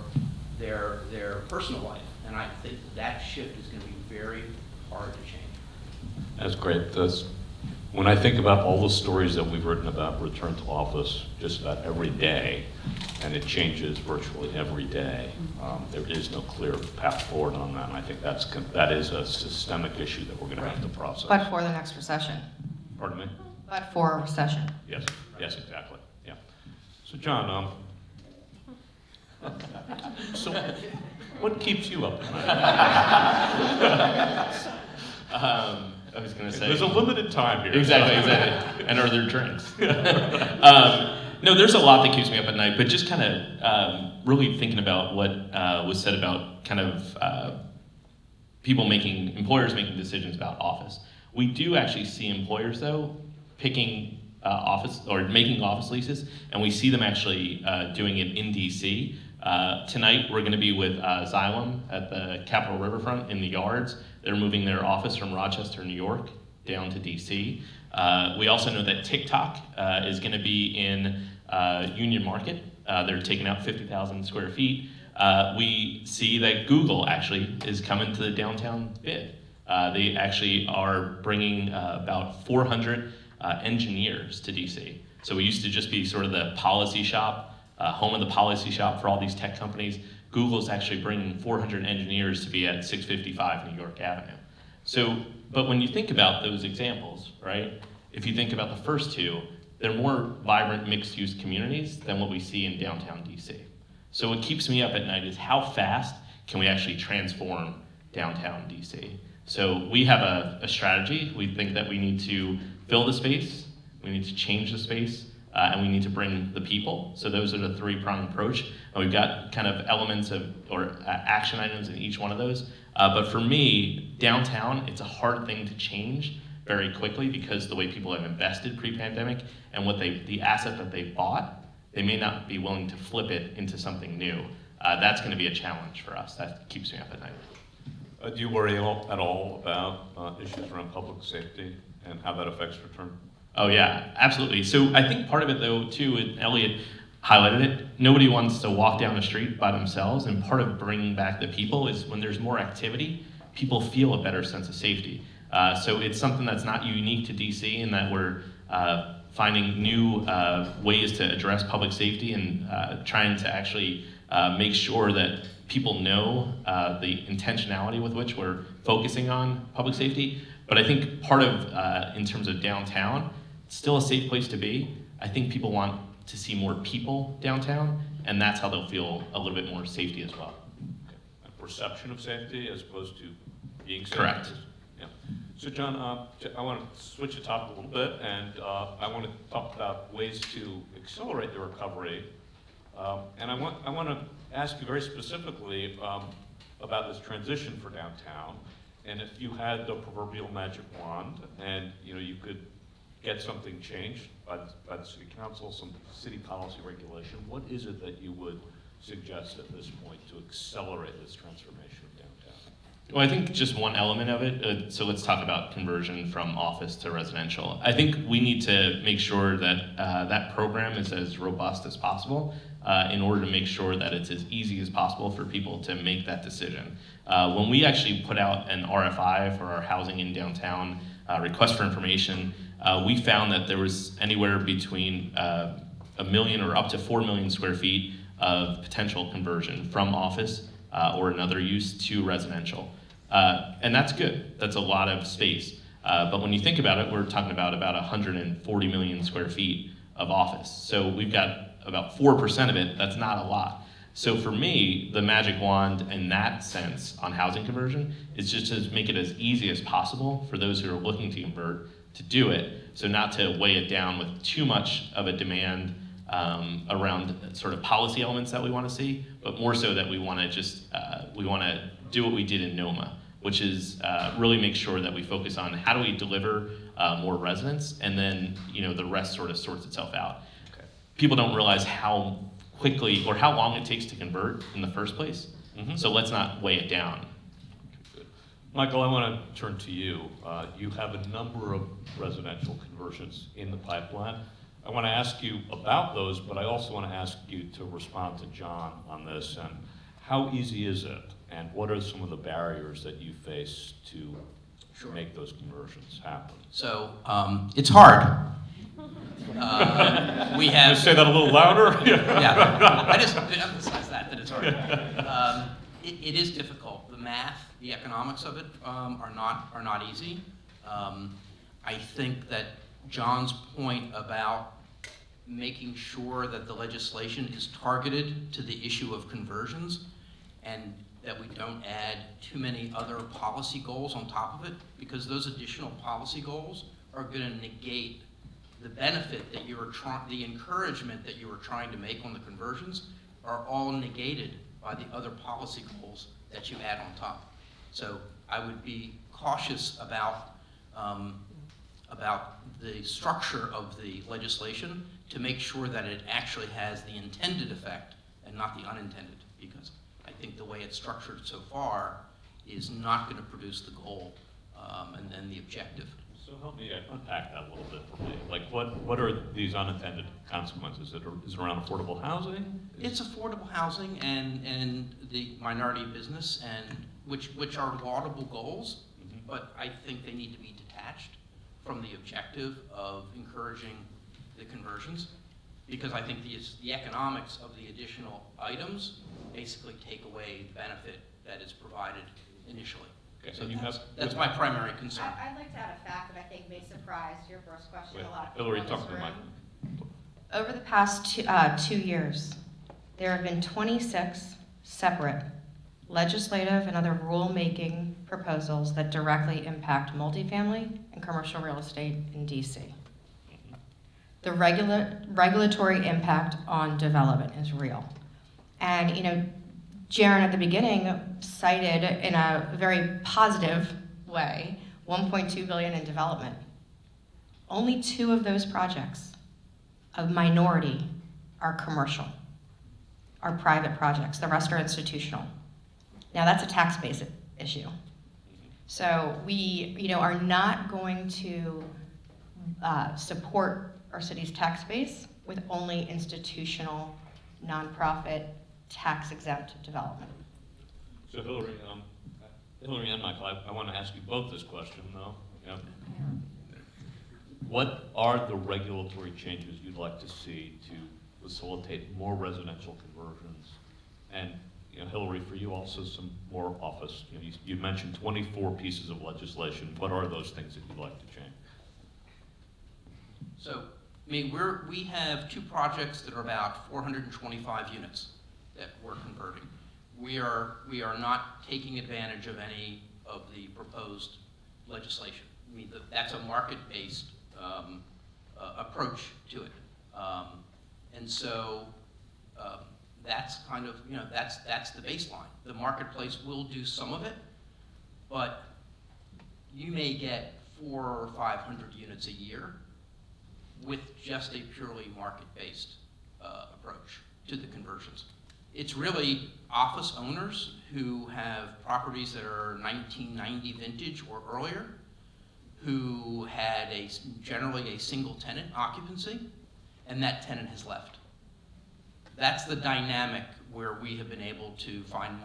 their personal life. And I think that shift is going to be very hard to change. That's great. When I think about all the stories that we've written about return to office just about every day, and it changes virtually every day, there is no clear path forward on that. And I think that is a systemic issue that we're going to have to process. But for the next recession. Pardon me? But for a recession. Yes, exactly. Yeah. So John, so what keeps you up at night? I was going to say... There's a limited time here. Exactly. And are there drinks? No, there's a lot that keeps me up at night, but just kind of really thinking about what was said about kind of employers making decisions about office. We do actually see employers, though, picking office or making office leases, and we see them actually doing it in DC. Tonight, we're going to be with Xylem at the Capitol Riverfront in the Yards. They're moving their office from Rochester, New York, down to DC. We also know that TikTok is going to be in Union Market. They're taking out 50,000 square feet. We see that Google actually is coming to the downtown bid. They actually are bringing about 400 engineers to DC. So we used to just be sort of the policy shop, home of the policy shop for all these tech companies. Google's actually bringing 400 engineers to be at 655 New York Avenue. So, but when you think about those examples, right, if you think about the first two, they're more vibrant mixed-use communities than what we see in downtown DC. So what keeps me up at night is how fast can we actually transform downtown DC? So we have a strategy. We think that we need to fill the space, we need to change the space, and we need to bring the people. So those are the three-pronged approach. And we've got kind of elements of, or action items in each one of those. But for me, downtown, it's a hard thing to change very quickly because the way people have invested pre-pandemic and what the asset that they bought, they may not be willing to flip it into something new. That's going to be a challenge for us. That keeps me up at night. Do you worry at all about issues around public safety and how that affects return? Oh yeah, absolutely. So I think part of it though too, and Elliot highlighted it, nobody wants to walk down the street by themselves, and part of bringing back the people is when there's more activity, people feel a better sense of safety. So it's something that's not unique to DC in that we're finding new ways to address public safety and trying to actually make sure that people know the intentionality with which we're focusing on public safety. But I think part of, in terms of downtown, it's still a safe place to be. I think people want to see more people downtown, and that's how they'll feel a little bit more safety as well. Okay. A perception of safety as opposed to being safe. Correct. Yeah. So John, I want to switch the topic a little bit, and I want to talk about ways to accelerate the recovery. And I want to ask you very specifically about this transition for downtown. And if you had the proverbial magic wand, and you could get something changed by the city council, some city policy regulation, what is it that you would suggest at this point to accelerate this transformation of downtown? Well, I think just one element of it, so let's talk about conversion from office to residential. I think we need to make sure that that program is as robust as possible in order to make sure that it's as easy as possible for people to make that decision. When we actually put out an RFI for our housing in downtown request for information, we found that there was anywhere between 1 million or up to 4 million square feet of potential conversion from office or another use to residential. And that's good. That's a lot of space. But when you think about it, we're talking about 140 million square feet of office. So we've got about 4% of it. That's not a lot. So for me, the magic wand in that sense on housing conversion is just to make it as easy as possible for those who are looking to convert to do it. So not to weigh it down with too much of a demand around sort of policy elements that we want to see, but more so that we want to just do what we did in NOMA, which is really make sure that we focus on how do we deliver more residents, and then the rest sort of sorts itself out. Okay. People don't realize how quickly or how long it takes to convert in the first place. Mm-hmm. So let's not weigh it down. Okay, good. Michael, I want to turn to you. You have a number of residential conversions in the pipeline. I want to ask you about those, but I also want to ask you to respond to John on this. And how easy is it? And what are some of the barriers that you face to make those conversions happen? So it's hard. We Can have. you say that a little louder? Yeah, I just emphasize that it's hard. It is difficult. The math, the economics of it are not easy. I think that John's point about making sure that the legislation is targeted to the issue of conversions and that we don't add too many other policy goals on top of it, because those additional policy goals are going to negate the benefit that the encouragement that you were trying to make on the conversions are all negated by the other policy goals that you add on top. So I would be cautious about the structure of the legislation to make sure that it actually has the intended effect and not the unintended, because I think the way it's structured so far is not going to produce the goal and then the objective. So help me unpack that a little bit for me. Like, what are these unintended consequences? Is it around affordable housing? It's affordable housing and the minority business, and which are laudable goals, but I think they need to be detached from the objective of encouraging the conversions, because I think the economics of the additional items basically take away the benefit that is provided initially. Okay, So and you that's my primary concern. I'd like to add a fact that I think may surprise your first question Wait, a lot of people Hillary, in talk this to the room. mic. Over the past 2 years, there have been 26 separate legislative and other rulemaking proposals that directly impact multifamily and commercial real estate in DC. The regulatory impact on development is real. And, Jaron at the beginning cited in a very positive way, $1.2 billion in development. Only 2 of those projects, a minority, are commercial, are private projects. The rest are institutional. Now that's a tax-based issue. So we, are not going to support our city's tax base with only institutional, nonprofit, tax-exempt development. So Hillary and Michael, I want to ask you both this question, though. Yeah. What are the regulatory changes you'd like to see to facilitate more residential conversions? And Hillary, for you also some more office. You mentioned 24 pieces of legislation. What are those things that you'd like to change? So, we have 2 projects that are about 425 units that we're converting. We are not taking advantage of any of the proposed legislation. That's a market-based approach to it. And so that's kind of, that's the baseline. The marketplace will do some of it, but you may get 400 or 500 units a year with just a purely market-based approach to the conversions. It's really office owners who have properties that are 1990 vintage or earlier, who had generally a single tenant occupancy, and that tenant has left. That's the dynamic where we have been able to find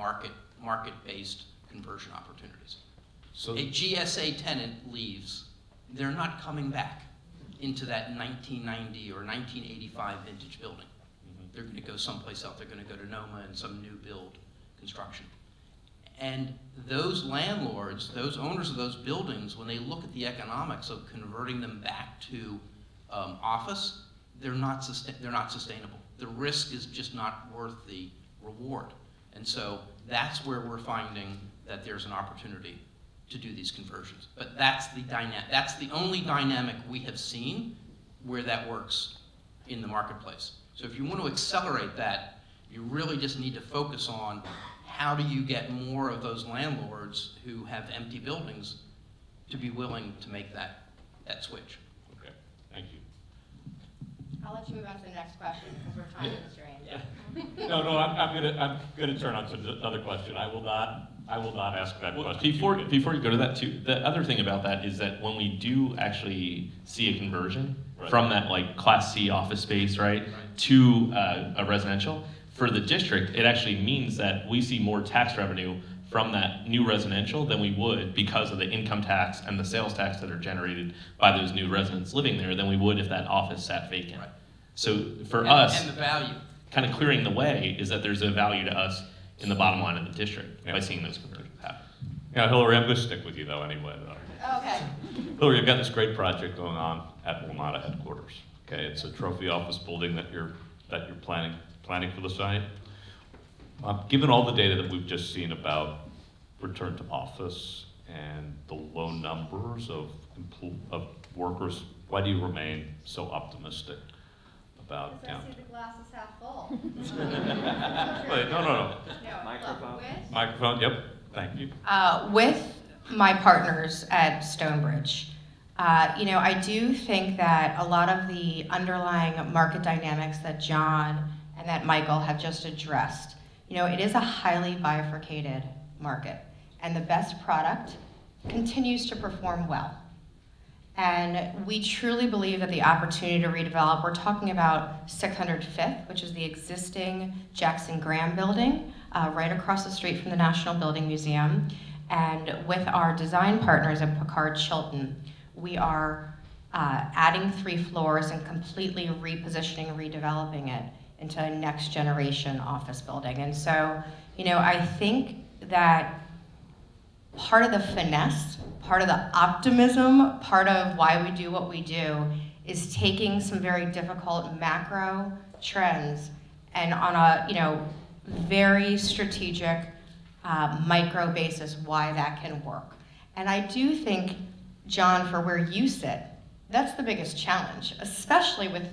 market-based conversion opportunities. So A GSA tenant leaves, they're not coming back into that 1990 or 1985 vintage building. They're going to go someplace else. They're going to go to NOMA and some new build construction. And those landlords, those owners of those buildings, when they look at the economics of converting them back to office, they're not sustainable. The risk is just not worth the reward. And so that's where we're finding that there's an opportunity to do these conversions. But that's the only dynamic we have seen where that works in the marketplace. So if you want to accelerate that, you really just need to focus on how do you get more of those landlords who have empty buildings to be willing to make that switch. Okay, thank you. I'll let you move on to the next question because we're time constrained. No, I'm gonna turn on to another question. I will not ask that Well, question. before you go to that too, the other thing about that is that when we do actually see a conversion Right. from that like Class C office space, right, to a residential, for the district, it actually means that we see more tax revenue from that new residential than we would because of the income tax and the sales tax that are generated by those new residents living there than we would if that office sat vacant. Right. So for us, And the value. kind of clearing the way is that there's a value to us in the bottom line of the district Yeah. by seeing those conversions happen. Yeah, Hillary, I'm gonna stick with you though anyway, though. Okay. Hillary, you've got this great project going on at WMATA headquarters. Okay, it's a trophy office building that you're planning for the site. Given all the data that we've just seen about return to office and the low numbers of workers, why do you remain so optimistic about Because I downtown? see the glass is half full. Wait, no. No, Microphone. look, Microphone, yep, thank you. with my partners at Stonebridge, I do think that a lot of the underlying market dynamics that John and that Michael have just addressed, it is a highly bifurcated market, and the best product continues to perform well. And we truly believe that the opportunity to redevelop, we're talking about 600 Fifth, which is the existing Jackson Graham building, right across the street from the National Building Museum. And with our design partners at Picard Chilton, we are adding 3 floors and completely repositioning, redeveloping it into a next generation office building. And so, you know, I think that part of the finesse, part of the optimism, part of why we do what we do is taking some very difficult macro trends and on a, you know, very strategic micro basis why that can work. And I do think, John, for where you sit, that's the biggest challenge, especially with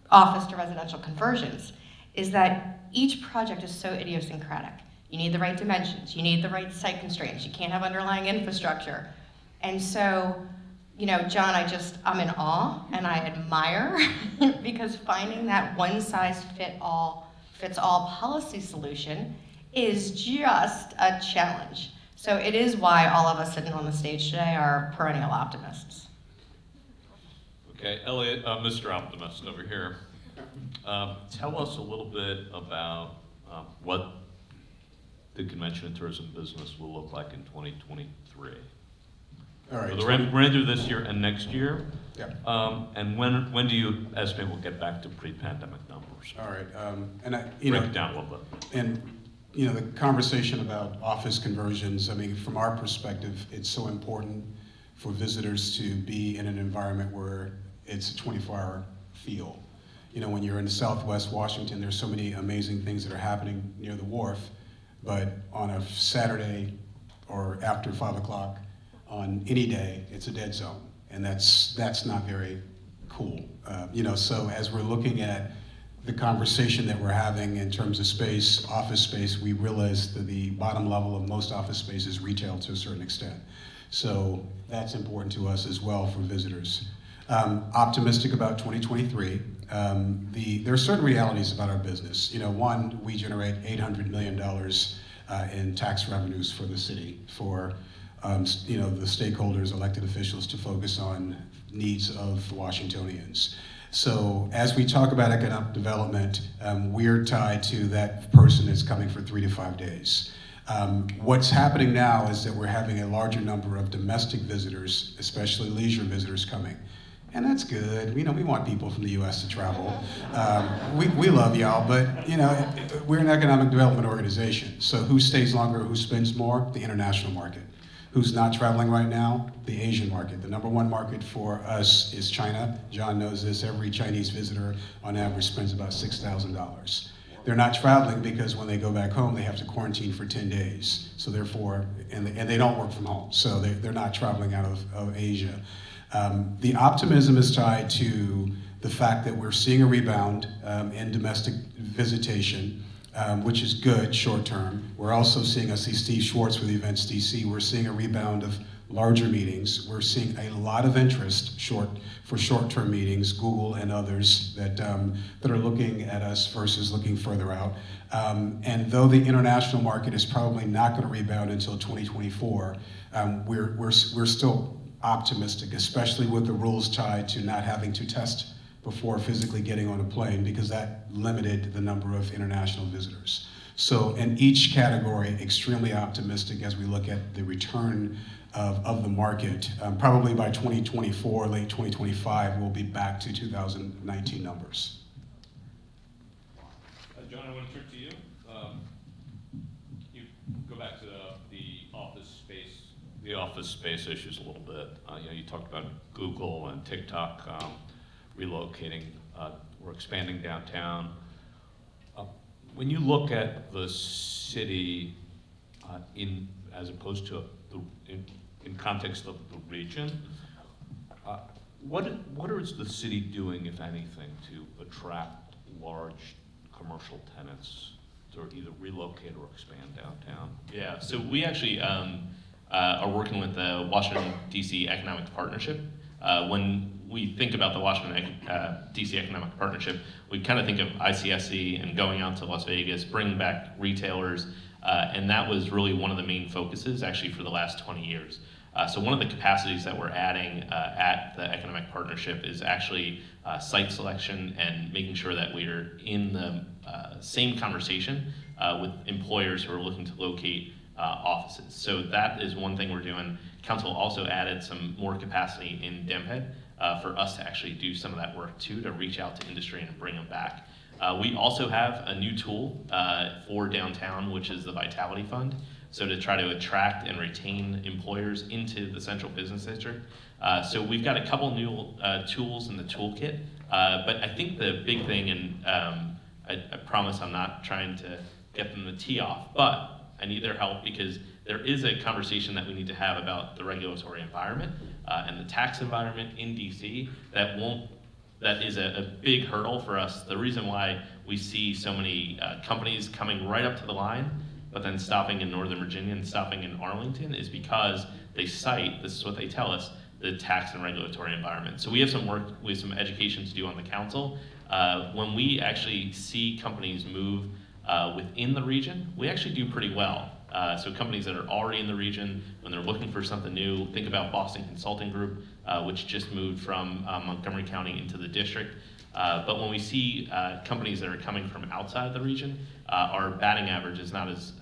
office to residential conversions, is that each project is so idiosyncratic. You need the right dimensions, you need the right site constraints, you can't have underlying infrastructure. And so, you know, John, I'm in awe and I admire because finding that one size fits all policy solution is just a challenge. So it is why all of us sitting on the stage today are perennial optimists. Okay, Elliot, Mr. Optimist over here. Tell us a little bit about what the convention and tourism business will look like in 2023. All right. So we're going to do this year and next year. Yeah. And when do you estimate we'll get back to pre-pandemic numbers? All right. And Break it down a little bit. And you know, the conversation about office conversions, I mean, from our perspective, it's so important for visitors to be in an environment where it's a 24-hour feel. You know, when you're in Southwest Washington, there's so many amazing things that are happening near the wharf, but on a Saturday or after 5 o'clock on any day, it's a dead zone, and that's not very cool. You know, so as we're looking at the conversation that we're having in terms of space, office space, we realize that the bottom level of most office space is retail to a certain extent. So that's important to us as well for visitors. Optimistic about 2023. There are certain realities about our business. You know, one, we generate $800 million in tax revenues for the city, for you know, the stakeholders, elected officials to focus on needs of Washingtonians. So as we talk about economic development, we're tied to that person that's coming for 3 to 5 days. What's happening now is that we're having a larger number of domestic visitors, especially leisure visitors coming. And that's good. You know, we want people from the U.S. to travel. We love y'all, but you know, we're an economic development organization. So who stays longer, who spends more? The international market. Who's not traveling right now? The Asian market. The number one market for us is China. John knows this. Every Chinese visitor on average spends about $6,000. They're not traveling because when they go back home, they have to quarantine for 10 days. So therefore, and they don't work from home. So they're not traveling out of Asia. The optimism is tied to the fact that we're seeing a rebound in domestic visitation, which is good short term. We're also seeing, I see Steve Schwartz with Events DC, we're seeing a rebound of larger meetings. We're seeing a lot of interest for short-term meetings, Google and others that are looking at us versus looking further out. And though the international market is probably not going to rebound until 2024, we're still optimistic, especially with the rules tied to not having to test before physically getting on a plane, because that limited the number of international visitors. So in each category, extremely optimistic as we look at the return of the market. Probably by 2024, late 2025, we'll be back to 2019 numbers. John, I want to turn to you. You go back to the office space issues a little bit. You know, you talked about Google and TikTok relocating or expanding downtown. When you look at the city as opposed to in context of the region, what is the city doing, if anything, to attract large commercial tenants to either relocate or expand downtown? Yeah, so we actually are working with the Washington DC Economic Partnership. When we think about the Washington DC Economic Partnership, we kind of think of ICSC and going out to Las Vegas, bringing back retailers, and that was really one of the main focuses actually for the last 20 years. So one of the capacities that we're adding at the Economic Partnership is actually site selection and making sure that we're in the same conversation with employers who are looking to locate offices. So that is one thing we're doing. Council also added some more capacity in DEMHEAD for us to actually do some of that work too, to reach out to industry and bring them back. We also have a new tool for downtown, which is the Vitality Fund. So to try to attract and retain employers into the central business district. So we've got a couple new tools in the toolkit, but I think the big thing, and I promise I'm not trying to get them to tee off, but I need their help because there is a conversation that we need to have about the regulatory environment and the tax environment in DC that is a big hurdle for us. The reason why we see so many companies coming right up to the line, but then stopping in Northern Virginia and stopping in Arlington is because they cite, this is what they tell us, the tax and regulatory environment. So we have some work, we have some education to do on the council. When we actually see companies move within the region, we actually do pretty well. So companies that are already in the region, when they're looking for something new, think about Boston Consulting Group, which just moved from Montgomery County into the district. But when we see companies that are coming from outside the region, our batting average is not as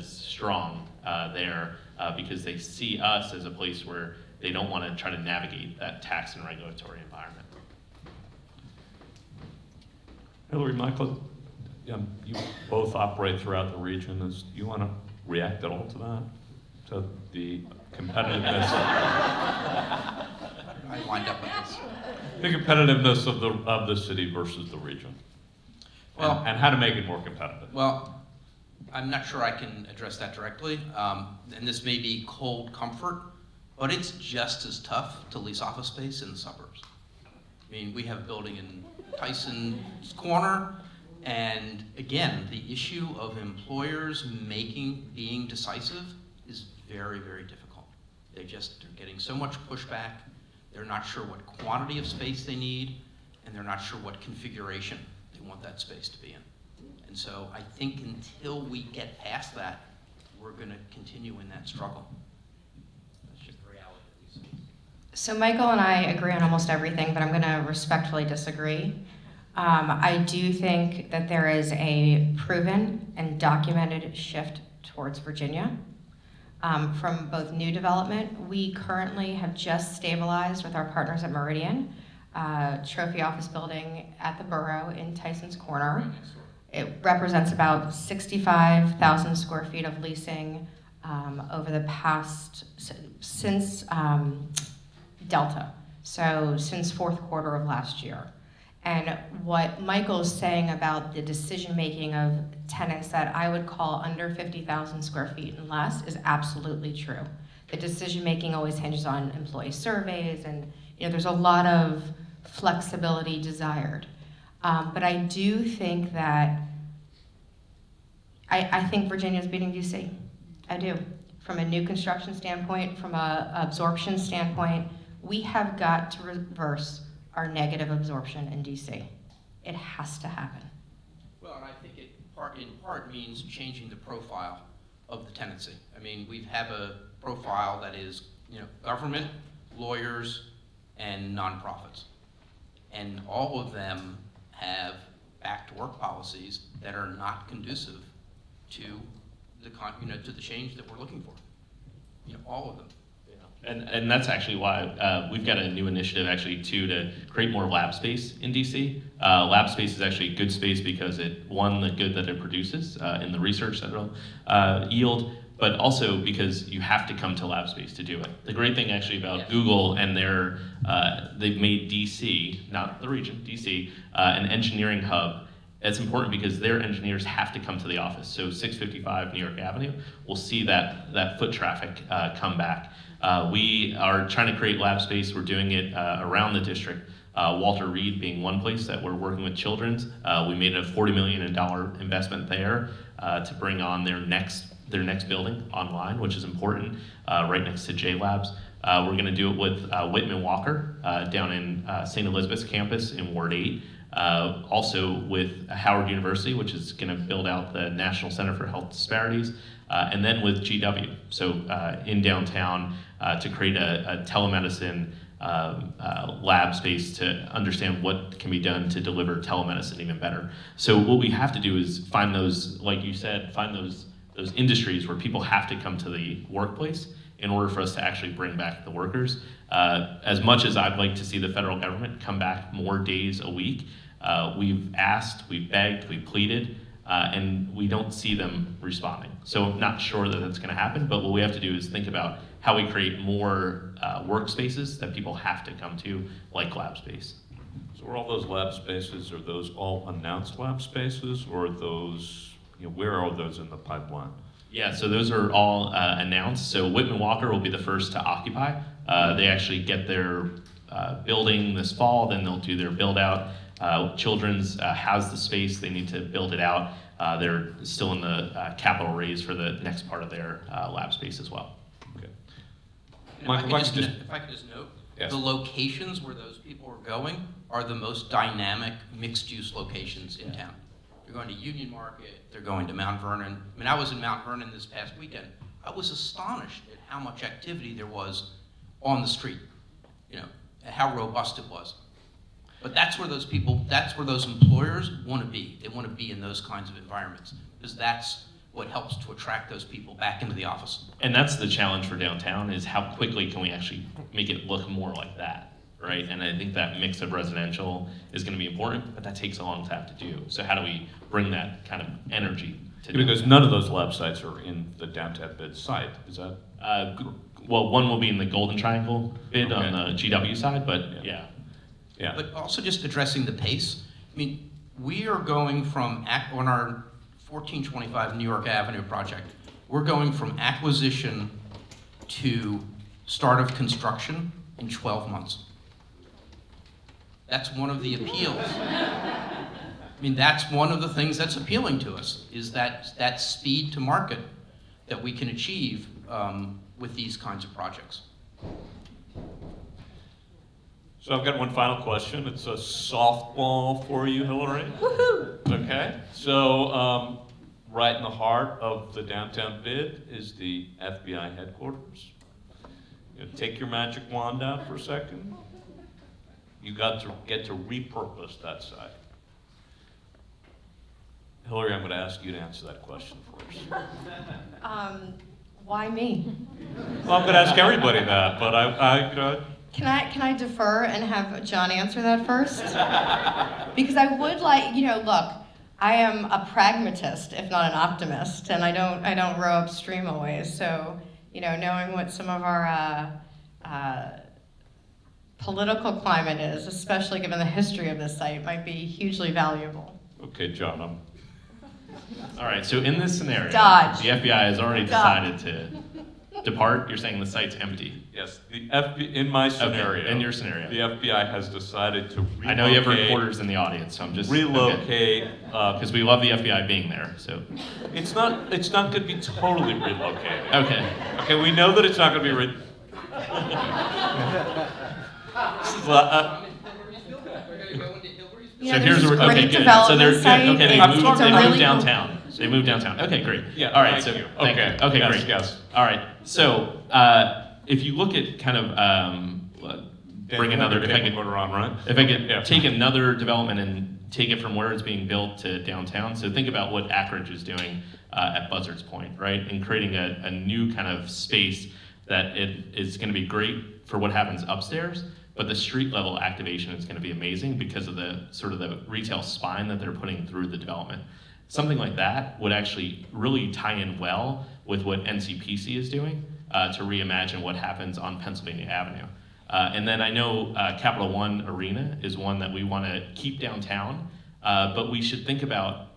strong there because they see us as a place where they don't want to try to navigate that tax and regulatory environment. Hillary, Michael, you both operate throughout the region. Do you want to react at all to that? To the competitiveness? I wind up with this. The competitiveness of the city versus the region. Well, and how to make it more competitive. Well, I'm not sure I can address that directly, and this may be cold comfort, but it's just as tough to lease office space in the suburbs. I mean, we have a building in Tyson's Corner, and again, the issue of employers being decisive is very, very difficult. They're getting so much pushback. They're not sure what quantity of space they need, and they're not sure what configuration they want that space to be in. And so I think until we get past that, we're going to continue in that struggle. That's just the reality that we see. So Michael and I agree on almost everything, but I'm going to respectfully disagree. I do think that there is a proven and documented shift towards Virginia. From both new development, we currently have just stabilized with our partners at Meridian, trophy office building at the borough in Tyson's Corner. It represents about 65,000 square feet of leasing over the past, since Delta, so since fourth quarter of last year. And what Michael's saying about the decision-making of tenants that I would call under 50,000 square feet and less is absolutely true. The decision-making always hinges on employee surveys, and there's a lot of flexibility desired. But I do think that, I think Virginia's beating DC. I do. From a new construction standpoint, from a absorption standpoint, we have got to reverse our negative absorption in DC. It has to happen. Well, and I think it in part means changing the profile of the tenancy. I mean, we have a profile that is, government, lawyers, and nonprofits. And all of them have back-to-work policies that are not conducive to to the change that we're looking for. All of them. And that's actually why we've got a new initiative actually too to create more lab space in DC. Lab space is actually good space because the good that it produces in the research that it'll yield, but also because you have to come to lab space to do it. The great thing actually about Google and they've made DC, not the region, DC, an engineering hub. It's important because their engineers have to come to the office. So 655 New York Avenue, we'll see that foot traffic come back. We are trying to create lab space. We're doing it around the district. Walter Reed being one place that we're working with Children's. We made a $40 million investment there to bring on their next building online, which is important, right next to J Labs. We're going to do it with Whitman Walker down in St. Elizabeth's campus in Ward 8. Also with Howard University, which is going to build out the National Center for Health Disparities, and then with GW, so in downtown to create a telemedicine lab space to understand what can be done to deliver telemedicine even better. So what we have to do is find those, like you said, find those industries where people have to come to the workplace in order for us to actually bring back the workers. As much as I'd like to see the federal government come back more days a week, we've asked, we've begged, we've pleaded, and we don't see them responding. So I'm not sure that that's gonna happen, but what we have to do is think about how we create more workspaces that people have to come to, like lab space. So are all those lab spaces, are those all announced lab spaces, or are those, where are those in the pipeline? Yeah, so those are all announced. So Whitman Walker will be the first to occupy. They actually get their building this fall, then they'll do their build out. Children's has the space, they need to build it out. They're still in the capital raise for the next part of their lab space as well. Okay. And Michael, if I could just note, Yes. the locations where those people are going are the most dynamic mixed-use locations in town. They're going to Union Market, they're going to Mount Vernon. I mean, I was in Mount Vernon this past weekend. I was astonished at how much activity there was on the street, and how robust it was. But that's where those people, that's where those employers want to be. They want to be in those kinds of environments, because that's what helps to attract those people back into the office. And that's the challenge for downtown, is how quickly can we actually make it look more like that, right? And I think that mix of residential is going to be important, but that takes a long time to do. So how do we bring that kind of energy to Because none of those lab sites are in the downtown bid site, is that? well, one will be in the Golden Triangle bid on the GW side, but yeah. Yeah. But also just addressing the pace. I mean, we are going from, on our 1425 New York Avenue project, we're going from acquisition to start of construction in 12 months. That's one of the appeals. I mean, that's one of the things that's appealing to us, is that speed to market that we can achieve with these kinds of projects. So I've got one final question. It's a softball for you, Hillary. Woohoo! Okay. So right in the heart of the downtown bid is the FBI headquarters. Take your magic wand out for a second. You got to get to repurpose that site. Hillary, I'm going to ask you to answer that question first. Why me? Well, I'm going to ask everybody that, but Can I defer and have John answer that first? Because I would like, look, I am a pragmatist, if not an optimist, and I don't row upstream always. So, knowing what some of our political climate is, especially given the history of this site, might be hugely valuable. Okay, John, All right, so in this scenario, Dodge. the FBI has already decided to depart. You're saying the site's empty. Yes, the FBI, in my scenario. Okay, in your scenario. The FBI has decided to relocate. I know you have reporters in the audience, so I'm just relocate. Because we love the FBI being there. So It's not going to be totally relocated. okay. Okay, we know that it's not going to be. So here's where, okay, good. So they're good. Okay, they moved downtown. They moved downtown. Okay, great. Yeah. All right. Thank So you. thank Okay. you. Okay, Yes, great. yes. All right. So if you look at kind of bring another, if I could right? If I could Yeah. take another development and take it from where it's being built to downtown. So think about what Ackridge is doing at Buzzards Point, right? And creating a new kind of space that it is going to be great for what happens upstairs, but the street level activation is going to be amazing because of the sort of the retail spine that they're putting through the development. Something like that would actually really tie in well with what NCPC is doing to reimagine what happens on Pennsylvania Avenue. And then I know Capital One Arena is one that we want to keep downtown, but we should think about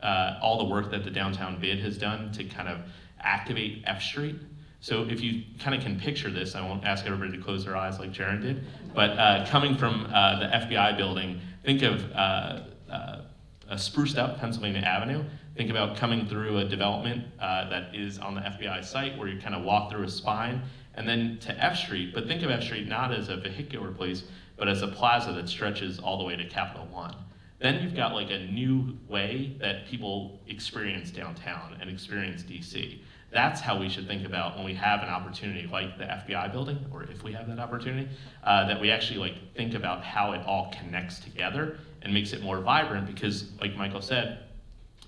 all the work that the downtown bid has done to kind of activate F Street. So if you kind of can picture this, I won't ask everybody to close their eyes like Jaron did, but coming from the FBI building, think of a spruced up Pennsylvania Avenue. Think about coming through a development that is on the FBI site where you kind of walk through a spine, and then to F Street, but think of F Street not as a vehicular place, but as a plaza that stretches all the way to Capital One. then you've got like a new way that people experience downtown and experience DC. That's how we should think about when we have an opportunity like the FBI building, or if we have that opportunity, that we actually like think about how it all connects together and makes it more vibrant, because like Michael said,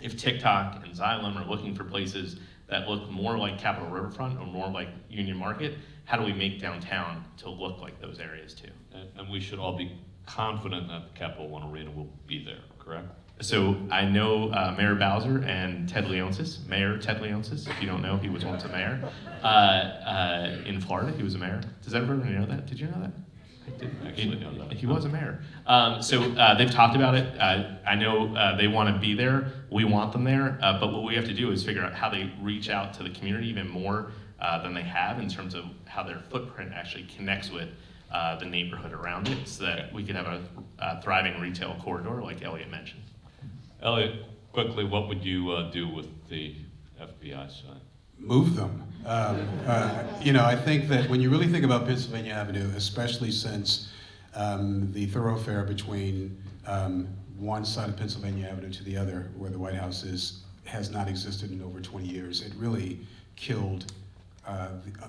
if TikTok and Xylem are looking for places that look more like Capitol Riverfront or more like Union Market, how do we make downtown to look like those areas too? And we should all be confident that the Capital One Arena will be there, correct? So I know Mayor Bowser and Ted Leonsis, Mayor Ted Leonsis. If you don't know, he was once a mayor in Florida. He was a mayor. Does everybody know that? Did you know that? I didn't actually know that. He was a mayor. So they've talked about it. I know they want to be there. We want them there. But what we have to do is figure out how they reach out to the community even more than they have in terms of how their footprint actually connects with the neighborhood around it, so that we could have a thriving retail corridor like Elliot mentioned. Elliot, quickly, what would you do with the FBI side? Move them. I think that when you really think about Pennsylvania Avenue, especially since the thoroughfare between one side of Pennsylvania Avenue to the other, where the White House is, has not existed in over 20 years, it really killed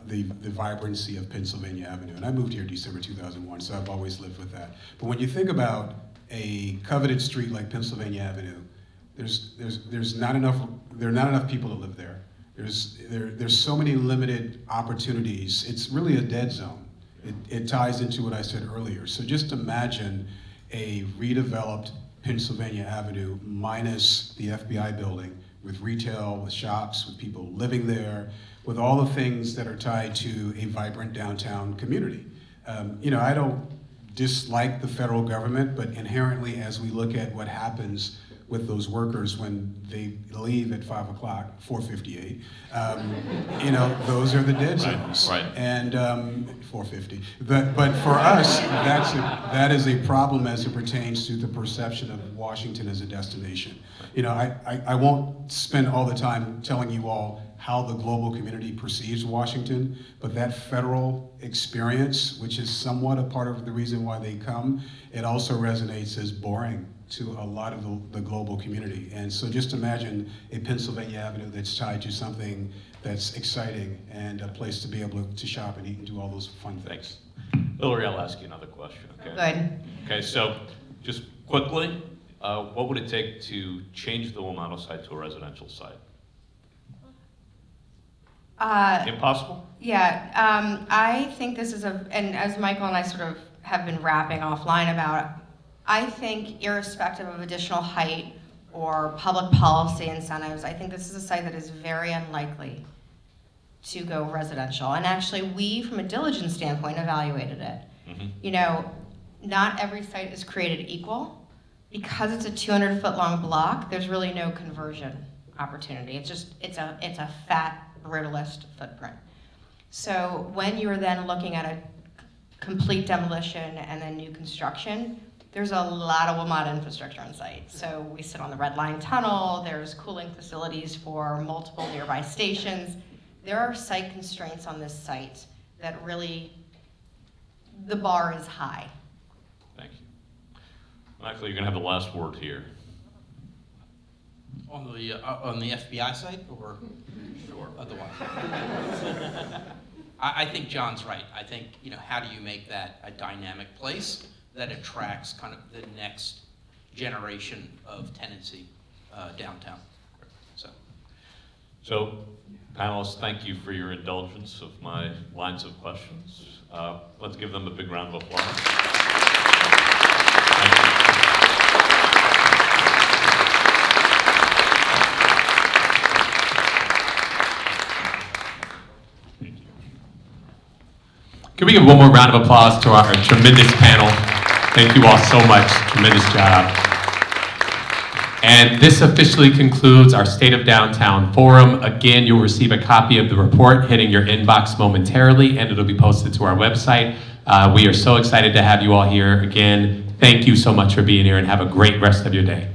the vibrancy of Pennsylvania Avenue. And I moved here December 2001, so I've always lived with that. But when you think about a coveted street like Pennsylvania Avenue, there are not enough people to live there. There's so many limited opportunities. It's really a dead zone. It ties into what I said earlier. So just imagine a redeveloped Pennsylvania Avenue minus the FBI building, with retail, with shops, with people living there, with all the things that are tied to a vibrant downtown community. I don't dislike the federal government, but inherently, as we look at what happens with those workers when they leave at 5 o'clock, 4:58, those are the dead zones. Right. And 4:50. But for us, that is a problem as it pertains to the perception of Washington as a destination. I won't spend all the time telling you all how the global community perceives Washington, but that federal experience, which is somewhat a part of the reason why they come, it also resonates as boring to a lot of the global community. And so just imagine a Pennsylvania Avenue that's tied to something that's exciting and a place to be able to shop and eat and do all those fun things. Hillary, I'll ask you another question, okay? Good. Okay, so just quickly, what would it take to change the Wilmotto site to a residential site? Impossible? Yeah, I think this is and as Michael and I sort of have been rapping offline about, I think irrespective of additional height or public policy incentives, I think this is a site that is very unlikely to go residential. And actually, we, from a diligence standpoint, evaluated it. Mm-hmm. Not every site is created equal. Because it's a 200-foot long block, there's really no conversion opportunity. It's a fat brutalist footprint. So when you're then looking at a complete demolition and then new construction, there's a lot of Wilmotto infrastructure on site. So we sit on the Red Line Tunnel, there's cooling facilities for multiple nearby stations. There are site constraints on this site that really, the bar is high. Thank you. Michael, you're going to have the last word here. On the FBI site, or otherwise? I think John's right. I think, how do you make that a dynamic place that attracts kind of the next generation of tenancy downtown? So, panelists, thank you for your indulgence of my lines of questions. Let's give them a big round of applause. Thank you. Can we give one more round of applause to our tremendous panel? Thank you all so much. Tremendous job. And this officially concludes our State of Downtown Forum. Again, you'll receive a copy of the report hitting your inbox momentarily, and it'll be posted to our website. We are so excited to have you all here again. Thank you so much for being here, and have a great rest of your day.